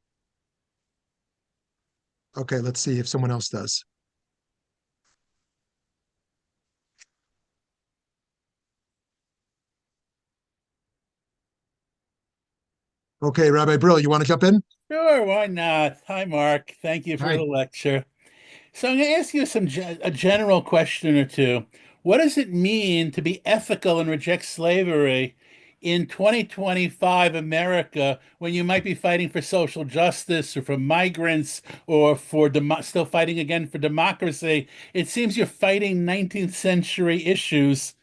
Okay, let's see if someone else does. Okay, Rabbi Brill, you want to jump in? Sure, why not? Hi, Mark. Thank you for the Right. lecture. So I'm going to ask you a general question or two. What does it mean to be ethical and reject slavery in 2025 America when you might be fighting for social justice or for migrants or for still fighting again for democracy? It seems you're fighting 19th century issues.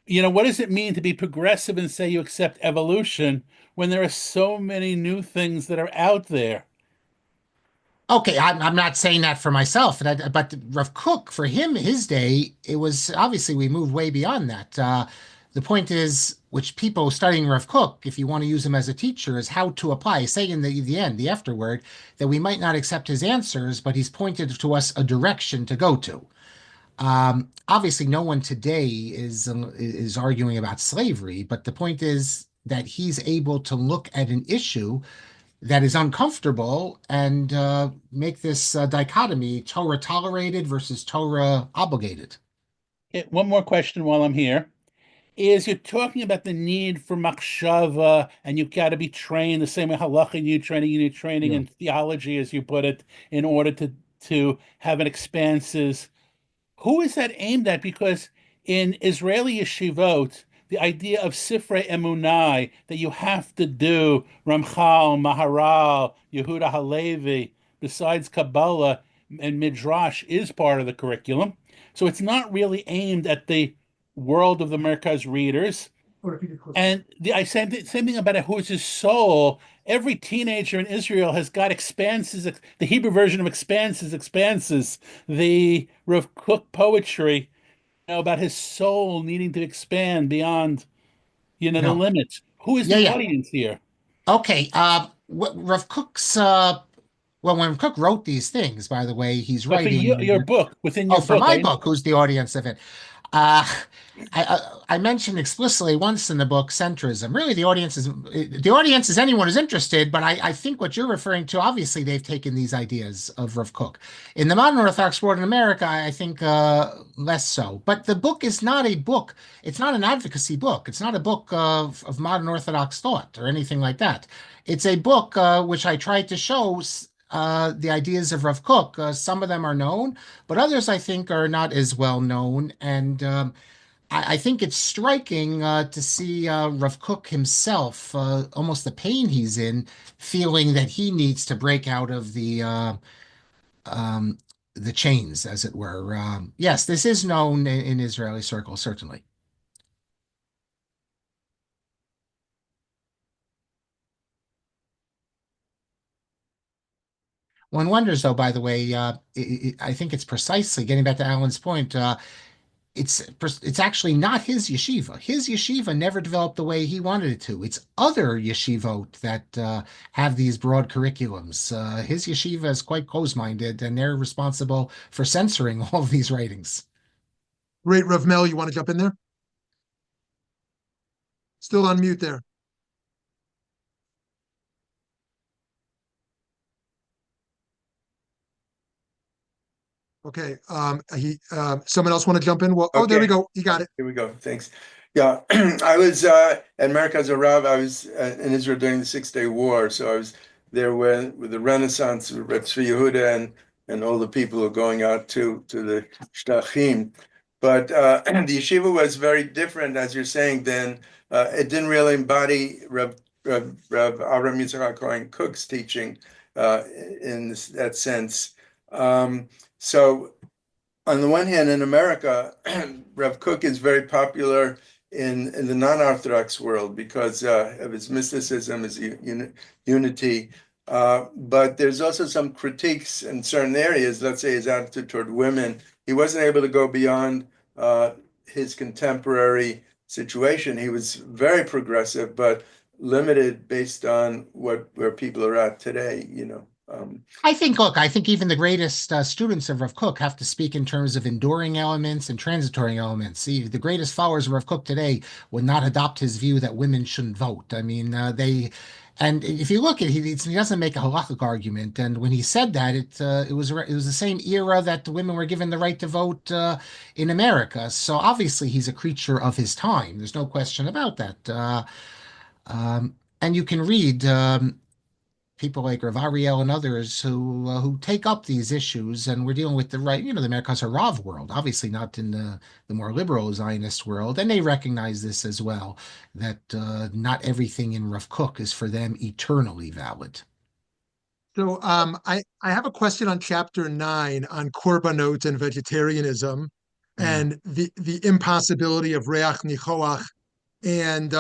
What does it mean to be progressive and say you accept evolution when there are so many new things that are out there? Okay, I'm not saying that for myself, but Rav Kook, for him, his day, it was obviously we moved way beyond that. The point is, which people studying Rav Kook, if you want to use him as a teacher, is how to apply. Say in the end, the afterword, that we might not accept his answers, but he's pointed to us a direction to go to. Obviously, no one today is arguing about slavery, but the point is that he's able to look at an issue that is uncomfortable and make this dichotomy Torah tolerated versus Torah obligated. One more question while I'm here is you're talking about the need for machshava, and you've got to be trained the same way halacha you need training Yeah. in theology, as you put it, in order to have an expanses. Who is that aimed at? Because in Israeli yeshivot, the idea of Sifrei Emunai, that you have to do Ramchal, Maharal, Yehuda Halevi, besides Kabbalah and Midrash, is part of the curriculum. So it's not really aimed at the world of the Merkaz readers. And I said the same thing about who's his soul. Every teenager in Israel has got expanses. The Hebrew version of expanses. The Rav Kook poetry, about his soul needing to expand beyond, the No. limits. Who is Yeah, the yeah. audience here? Okay. What Rav Kook's well, when Cook wrote these things, by the way, he's But for writing. your book, within Oh, your for book, my I book, who's the audience of it? Uh, I mentioned explicitly once in the book centrism. Really, the audience is anyone who's interested. But I think what you're referring to, obviously, they've taken these ideas of Rav Kook. In the modern Orthodox world in America, I think less so. But the book is not a book. It's not an advocacy book. It's not a book of modern Orthodox thought or anything like that. It's a book which I tried to show the ideas of Rav Kook. Some of them are known, but others I think are not as well known. And I think it's striking to see Rav Kook himself, almost the pain he's in, feeling that he needs to break out of um, the chains, as it were. Yes, this is known in Israeli circles, certainly. One wonders, though, by the way, I think it's precisely getting back to Alan's point. It's actually not his yeshiva. His yeshiva never developed the way he wanted it to. It's other yeshivot that have these broad curriculums. His yeshiva is quite close-minded, and they're responsible for censoring all of these writings. Great, Rav Mel, you want to jump in there? Still on mute there. Okay. Someone else want to jump in? Well, oh, there we Okay. go. You got it. Here we go. Thanks. Yeah, I was at Merkaz Arav. I was in Israel during the Six-Day War, so I was there with the Renaissance, with Reb Tzvi Yehuda and all the people who are going out to the Shtachim. But the yeshiva was very different, as you're saying. Then it didn't really embody Rev Avram Yitzchak Cohen Cook's teaching in that sense. So on the one hand, in America, Rav Kook is very popular in the non-Orthodox world because of his mysticism, his unity. But there's also some critiques in certain areas, let's say his attitude toward women. He wasn't able to go beyond his contemporary situation. He was very progressive, but limited based on where people are at today, you know. I think even the greatest students of Rav Kook have to speak in terms of enduring elements and transitory elements. See, the greatest followers of Rav Kook today would not adopt his view that women shouldn't vote. I mean, and if you look at it, he doesn't make a halachic argument. And when he said that, it was the same era that the women were given the right to vote in America. So obviously, he's a creature of his time. There's no question about that. And you can read. People like Rav Ariel and others who take up these issues, and we're dealing with the right, the Merkaz Harav world, obviously not in the more liberal Zionist world, and they recognize this as well, that not everything in Rav Kook is for them eternally valid. So I have a question on chapter 9 on korbanot and vegetarianism Yeah. and the impossibility of reach nichoach. And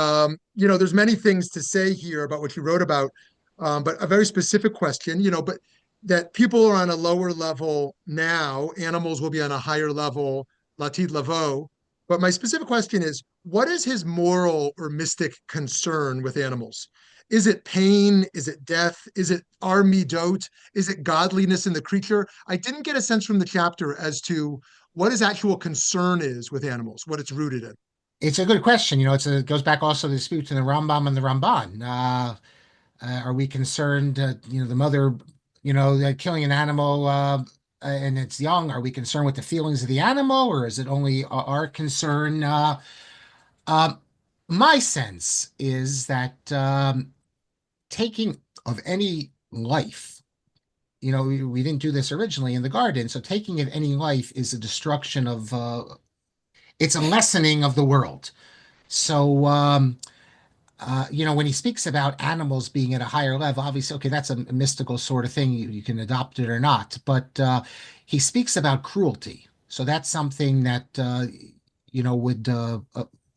there's many things to say here about what you wrote about, but a very specific question, but that people are on a lower level now, animals will be on a higher level, latid lavo. But my specific question is, what is his moral or mystic concern with animals? Is it pain? Is it death? Is it our midot? Is it godliness in the creature? I didn't get a sense from the chapter as to what his actual concern is with animals, what it's rooted in. It's a good question. It goes back also to the dispute between the Rambam and the Ramban. Are we concerned, the mother, killing an animal and it's young? Are we concerned with the feelings of the animal, or is it only our concern? Uh, my sense is that taking of any life, we didn't do this originally in the garden, so taking of any life is a destruction of, it's a lessening of the world. So, when he speaks about animals being at a higher level, obviously, okay, that's a mystical sort of thing. You can adopt it or not. But he speaks about cruelty. So that's something that, would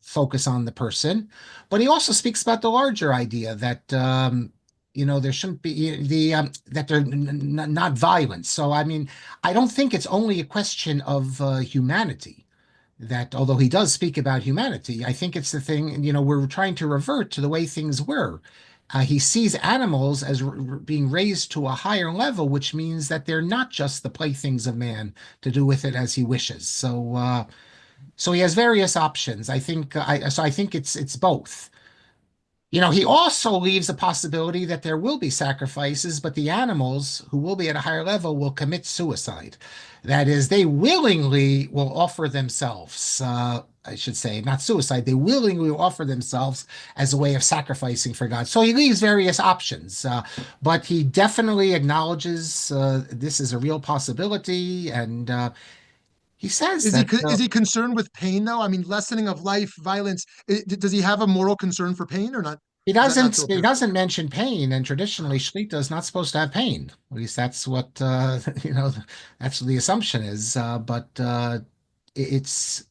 focus on the person. But he also speaks about the larger idea that, there shouldn't be that they're not violent. So, I mean, I don't think it's only a question of humanity that although he does speak about humanity, I think it's the thing, we're trying to revert to the way things were. He sees animals as being raised to a higher level, which means that they're not just the playthings of man to do with it as he wishes. So he has various options. I think it's both. He also leaves a possibility that there will be sacrifices, but the animals who will be at a higher level will commit suicide. That is, they willingly will offer themselves, I should say, not suicide, they willingly will offer themselves as a way of sacrificing for God. So he leaves various options, but he definitely acknowledges this is a real possibility, and He says that Is he concerned with pain though? I mean, lessening of life, violence. Does he have a moral concern for pain or not? Is that not so he apparent? doesn't mention pain, and traditionally Shlita is not supposed to have pain. At least that's what that's what the assumption is. But it's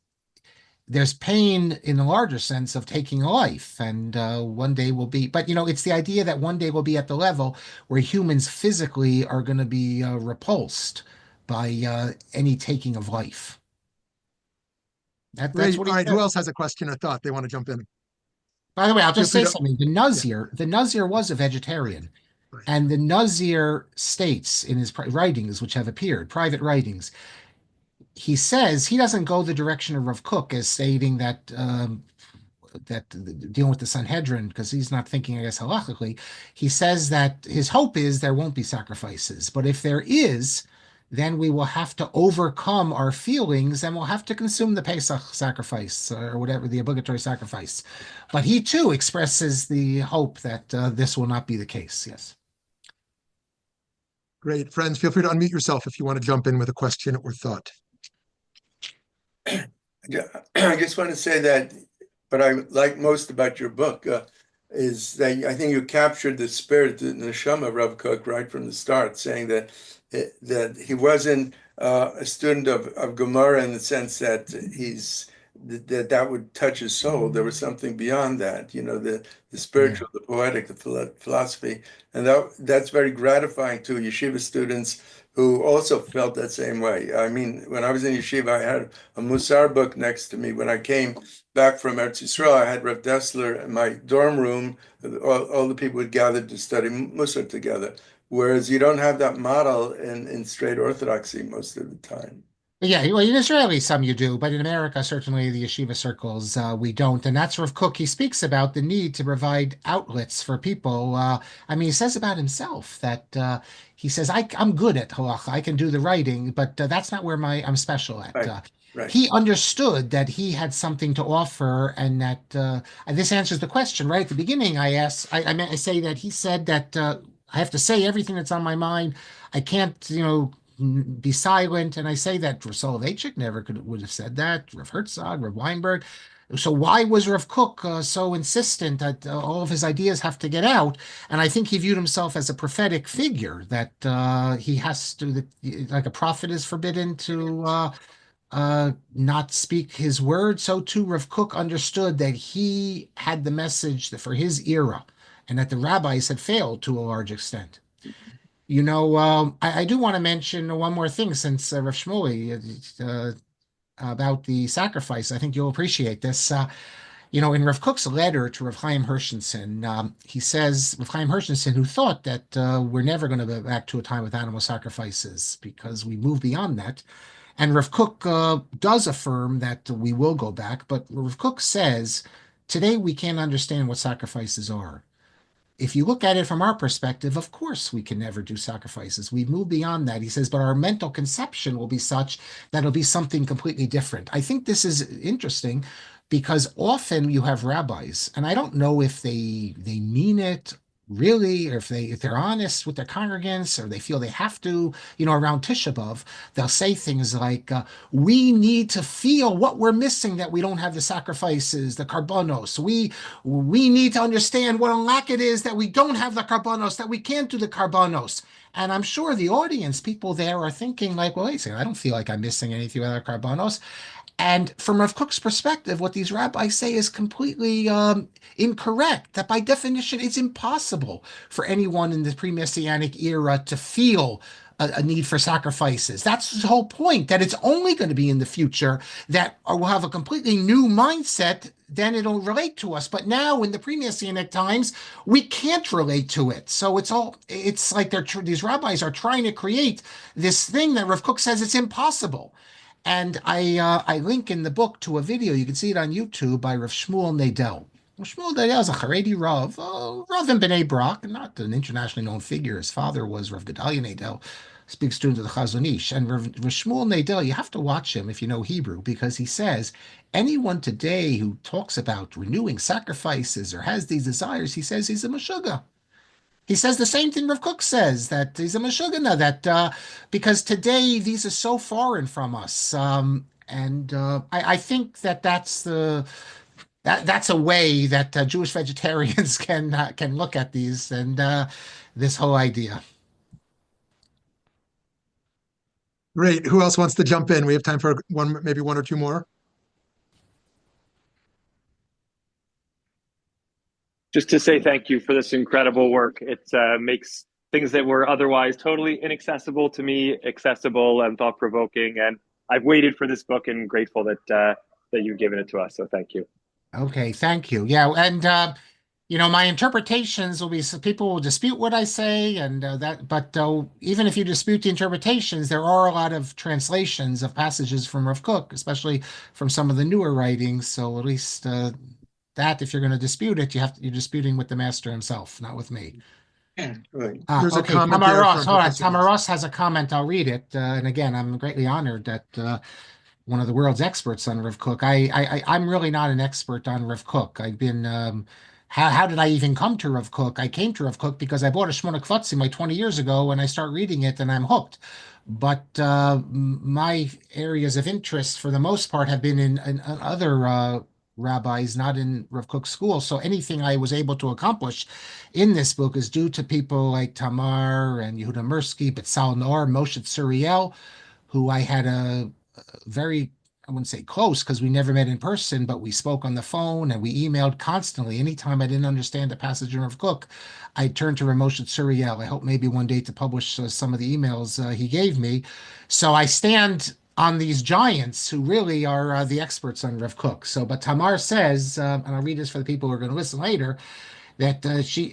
there's pain in the larger sense of taking a life, and one day will be. But it's the idea that one day will be at the level where humans physically are going to be repulsed by any taking of life. That's Great. what All he right. Who says. else has a question or thought they want to jump in? By the way, I'll Feel just free say to. something. Yeah. The Nazir was a vegetarian. Right. And the Nazir states in his writings, which have appeared, private writings, he says he doesn't go the direction of Rav Kook as stating that dealing with the Sanhedrin, because he's not thinking, I guess, halachically. He says that his hope is there won't be sacrifices, but if there is, then we will have to overcome our feelings and we'll have to consume the Pesach sacrifice or whatever, the obligatory sacrifice. But he too expresses the hope that this will not be the case. Yes. Great. Friends, feel free to unmute yourself if you want to jump in with a question or thought. Yeah, I just want to say that what I like most about your book is that I think you captured the spirit, the neshama of Rav Kook right from the start, saying that that he wasn't a student of Gemara in the sense that that would touch his soul. There was something beyond that, the Yeah. spiritual, the poetic, the philosophy, and that's very gratifying to yeshiva students who also felt that same way. I mean, when I was in yeshiva, I had a Musar book next to me. When I came back from Eretz Yisrael, I had Rav Dessler in my dorm room. All the people would gather to study Musar together. Whereas you don't have that model in straight Orthodoxy most of the time. Yeah, well, in Israeli, some you do, but in America, certainly the yeshiva circles, we don't. And that's Rav Kook. He speaks about the need to provide outlets for people. I mean, he says about himself that he says, I'm good at halacha. I can do the writing, but that's not where I'm special at. Right, right. He understood that he had something to offer, and that and this answers the question, right? At the beginning, I say that he said that I have to say everything that's on my mind. I can't, be silent. And I say that Rav Soloveitchik would have said that, Rav Herzog, Rav Weinberg. So why was Rav Kook so insistent that all of his ideas have to get out? And I think he viewed himself as a prophetic figure, that he has to, like a prophet is forbidden to not speak his word. So too, Rav Kook understood that he had the message that for his era, and that the rabbis had failed to a large extent. I do want to mention one more thing, since Rav Shmuley, about the sacrifice. I think you'll appreciate this. In Rav Kook's letter to Rav Chaim Hershenson, he says, Rav Chaim Hershenson, who thought that we're never going to go back to a time with animal sacrifices because we move beyond that. And Rav Kook does affirm that we will go back, but Rav Kook says, today we can't understand what sacrifices are. If you look at it from our perspective, of course, we can never do sacrifices. We've moved beyond that. He says, but our mental conception will be such that it'll be something completely different. I think this is interesting because often you have rabbis, and I don't know if they mean it really, or if they're honest with their congregants, or they feel they have to, around Tisha B'Av, they'll say things like, we need to feel what we're missing, that we don't have the sacrifices, the karbonos. We need to understand what a lack it is that we don't have the karbonos, that we can't do the karbonos. And I'm sure the audience, people there are thinking like, well, wait a second, I don't feel like I'm missing anything without karbonos. And from Rav Kook's perspective, what these rabbis say is completely incorrect. That by definition, it's impossible for anyone in the pre-Messianic era to feel a need for sacrifices. That's the whole point, that it's only going to be in the future that we'll have a completely new mindset, then it'll relate to us. But now in the pre-Messianic times, we can't relate to it. So it's like these rabbis are trying to create this thing that Rav Kook says it's impossible. And I link in the book to a video. You can see it on YouTube by Rav Shmuel Nadel. Shmuel Nadel is a Haredi Rav, Rav in Bnei Brak, not an internationally known figure. His father was Rav Gedalia Nadel, a big student of the Chazon Ish. And Rav Shmuel Nadel, you have to watch him if you know Hebrew, because he says anyone today who talks about renewing sacrifices or has these desires, he says he's a Meshuggah. He says the same thing Rav Kook says, that he's a Meshugana, that because today these are so foreign from us. And I think that that's a way that Jewish vegetarians can look at these and this whole idea. Great. Who else wants to jump in? We have time for one, maybe one or two more. Just to say thank you for this incredible work. It makes things that were otherwise totally inaccessible to me accessible and thought provoking. And I've waited for this book and grateful that you've given it to us. So thank you. Okay, thank you. Yeah, and my interpretations will be, so people will dispute what I say, and but even if you dispute the interpretations, there are a lot of translations of passages from Rav Kook, especially from some of the newer writings. So at least that, if you're going to dispute it, you're disputing with the master himself, not with me. Right. There's a Okay, comment Tamar there Ross. from All right, Professor Tamar Ross. Ross has a comment. I'll read it. And again, I'm greatly honored that one of the world's experts on Rav Kook. I'm really not an expert on Rav Kook. I've been how did I even come to Rav Kook? I came to Rav Kook because I bought a Shmona Kvatzim like 20 years ago, and I start reading it and I'm hooked. But my areas of interest, for the most part, have been in other rabbis, not in Rav Kook's school. So anything I was able to accomplish in this book is due to people like Tamar and Yehuda Mirsky, Betzal Nor, Moshe Tzuriel, who I had a very, I wouldn't say close because we never met in person, but we spoke on the phone and we emailed constantly. Anytime I didn't understand a passage in Rav Kook, I turned to Ramosha Tsuriel. I hope maybe one day to publish some of the emails he gave me. So I stand on these giants who really are the experts on Rav Kook. So, but Tamar says, and I'll read this for the people who are going to listen later, that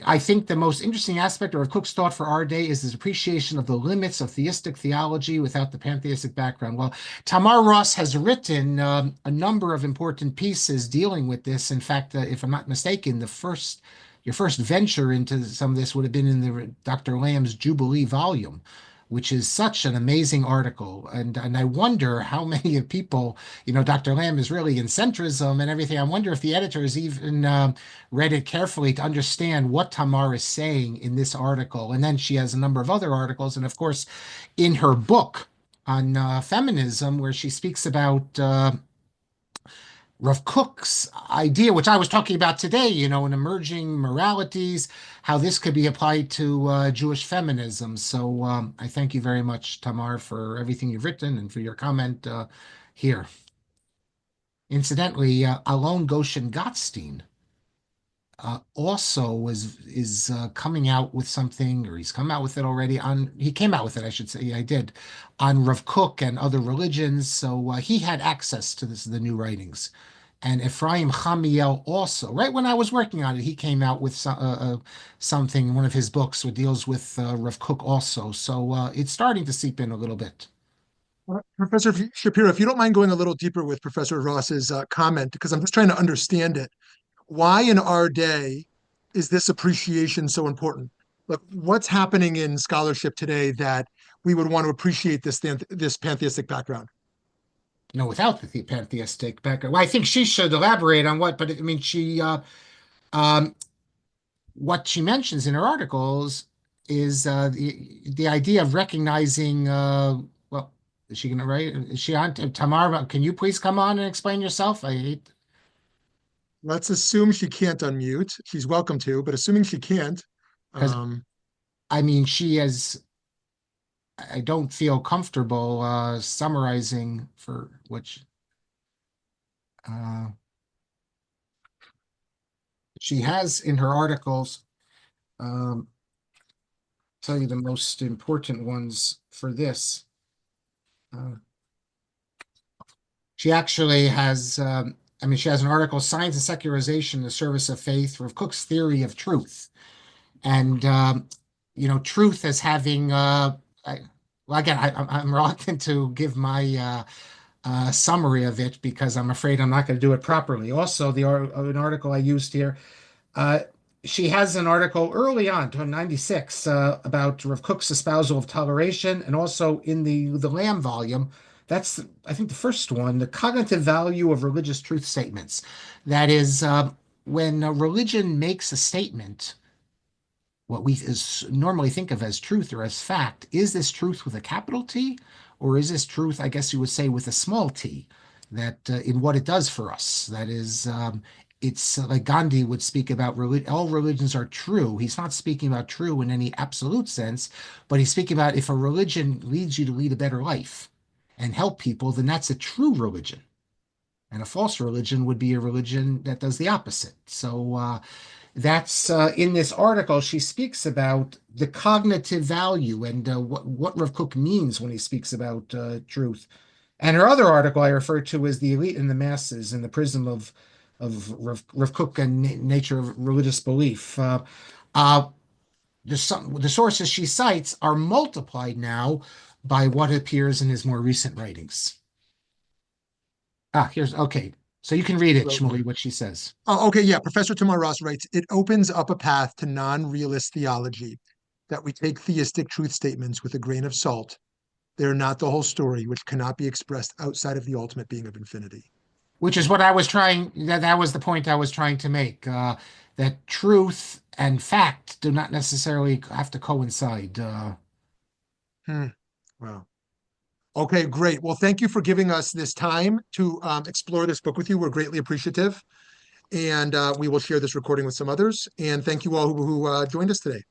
I think the most interesting aspect of Cook's thought for our day is his appreciation of the limits of theistic theology without the pantheistic background. Well, Tamar Ross has written a number of important pieces dealing with this. In fact, if I'm not mistaken, your first venture into some of this would have been in the Dr. Lamb's Jubilee volume, which is such an amazing article. And I wonder how many of people, Dr. Lamb is really in centrism and everything. I wonder if the editors even read it carefully to understand what Tamar is saying in this article. And then she has a number of other articles. And of course, in her book on feminism, where she speaks about Rav Kook's idea, which I was talking about today, in emerging moralities, how this could be applied to Jewish feminism. So I thank you very much, Tamar, for everything you've written and for your comment here. Incidentally, Alon Goshen Gottstein also is coming out with something, or he's come out with it already he came out with it, I should say, I did, on Rav Kook and other religions. So he had access to the new writings. And Ephraim Chamiel also, right when I was working on it, he came out with something, one of his books, that deals with Rav Kook also. So it's starting to seep in a little bit. Professor Shapiro, if you don't mind going a little deeper with Professor Ross's comment, because I'm just trying to understand it. Why in our day is this appreciation so important? Like, what's happening in scholarship today that we would want to appreciate this pantheistic background? Without the pantheistic background. Well, I think she should elaborate on but I mean, um, what she mentions in her articles is the idea of recognizing, well, is she going to write? Is she on? Tamar, can you please come on and explain yourself? I hate. Let's assume she can't unmute. She's welcome to, but assuming she can't, Because, I mean, I don't feel comfortable summarizing for which she has in her articles. Tell you the most important ones for this. She actually has, she has an article, Science and Secularization in the Service of Faith, Rav Kook's Theory of Truth. And, truth as having, I'm reluctant to give my summary of it because I'm afraid I'm not going to do it properly. Also, an article I used here, she has an article early on, 96, about Rav Kook's espousal of toleration, and also in the Lamb volume. That's, I think, the first one, the cognitive value of religious truth statements. That is, when a religion makes a statement, what we normally think of as truth or as fact. Is this truth with a capital T, or is this truth, I guess you would say, with a small t, that in what it does for us? That is, it's like Gandhi would speak about all religions are true. He's not speaking about true in any absolute sense, but he's speaking about if a religion leads you to lead a better life and help people, then that's a true religion. And a false religion would be a religion that does the opposite. So that's in this article, she speaks about the cognitive value and what Rav Kook means when he speaks about truth. And her other article I refer to as The Elite and the Masses in the Prism of Rav Kook and Nature of Religious Belief. The sources she cites are multiplied now by what appears in his more recent writings. Here's okay. So you can read it, Shmuley, what she says. Oh, okay, yeah. Professor Tamar Ross writes, it opens up a path to non-realist theology, that we take theistic truth statements with a grain of salt. They are not the whole story, which cannot be expressed outside of the ultimate being of infinity. Which is what I was trying, that was the point I was trying to make, that truth and fact do not necessarily have to coincide. Wow. Okay, great. Well, thank you for giving us this time to explore this book with you. We're greatly appreciative. And we will share this recording with some others. And thank you all who joined us today.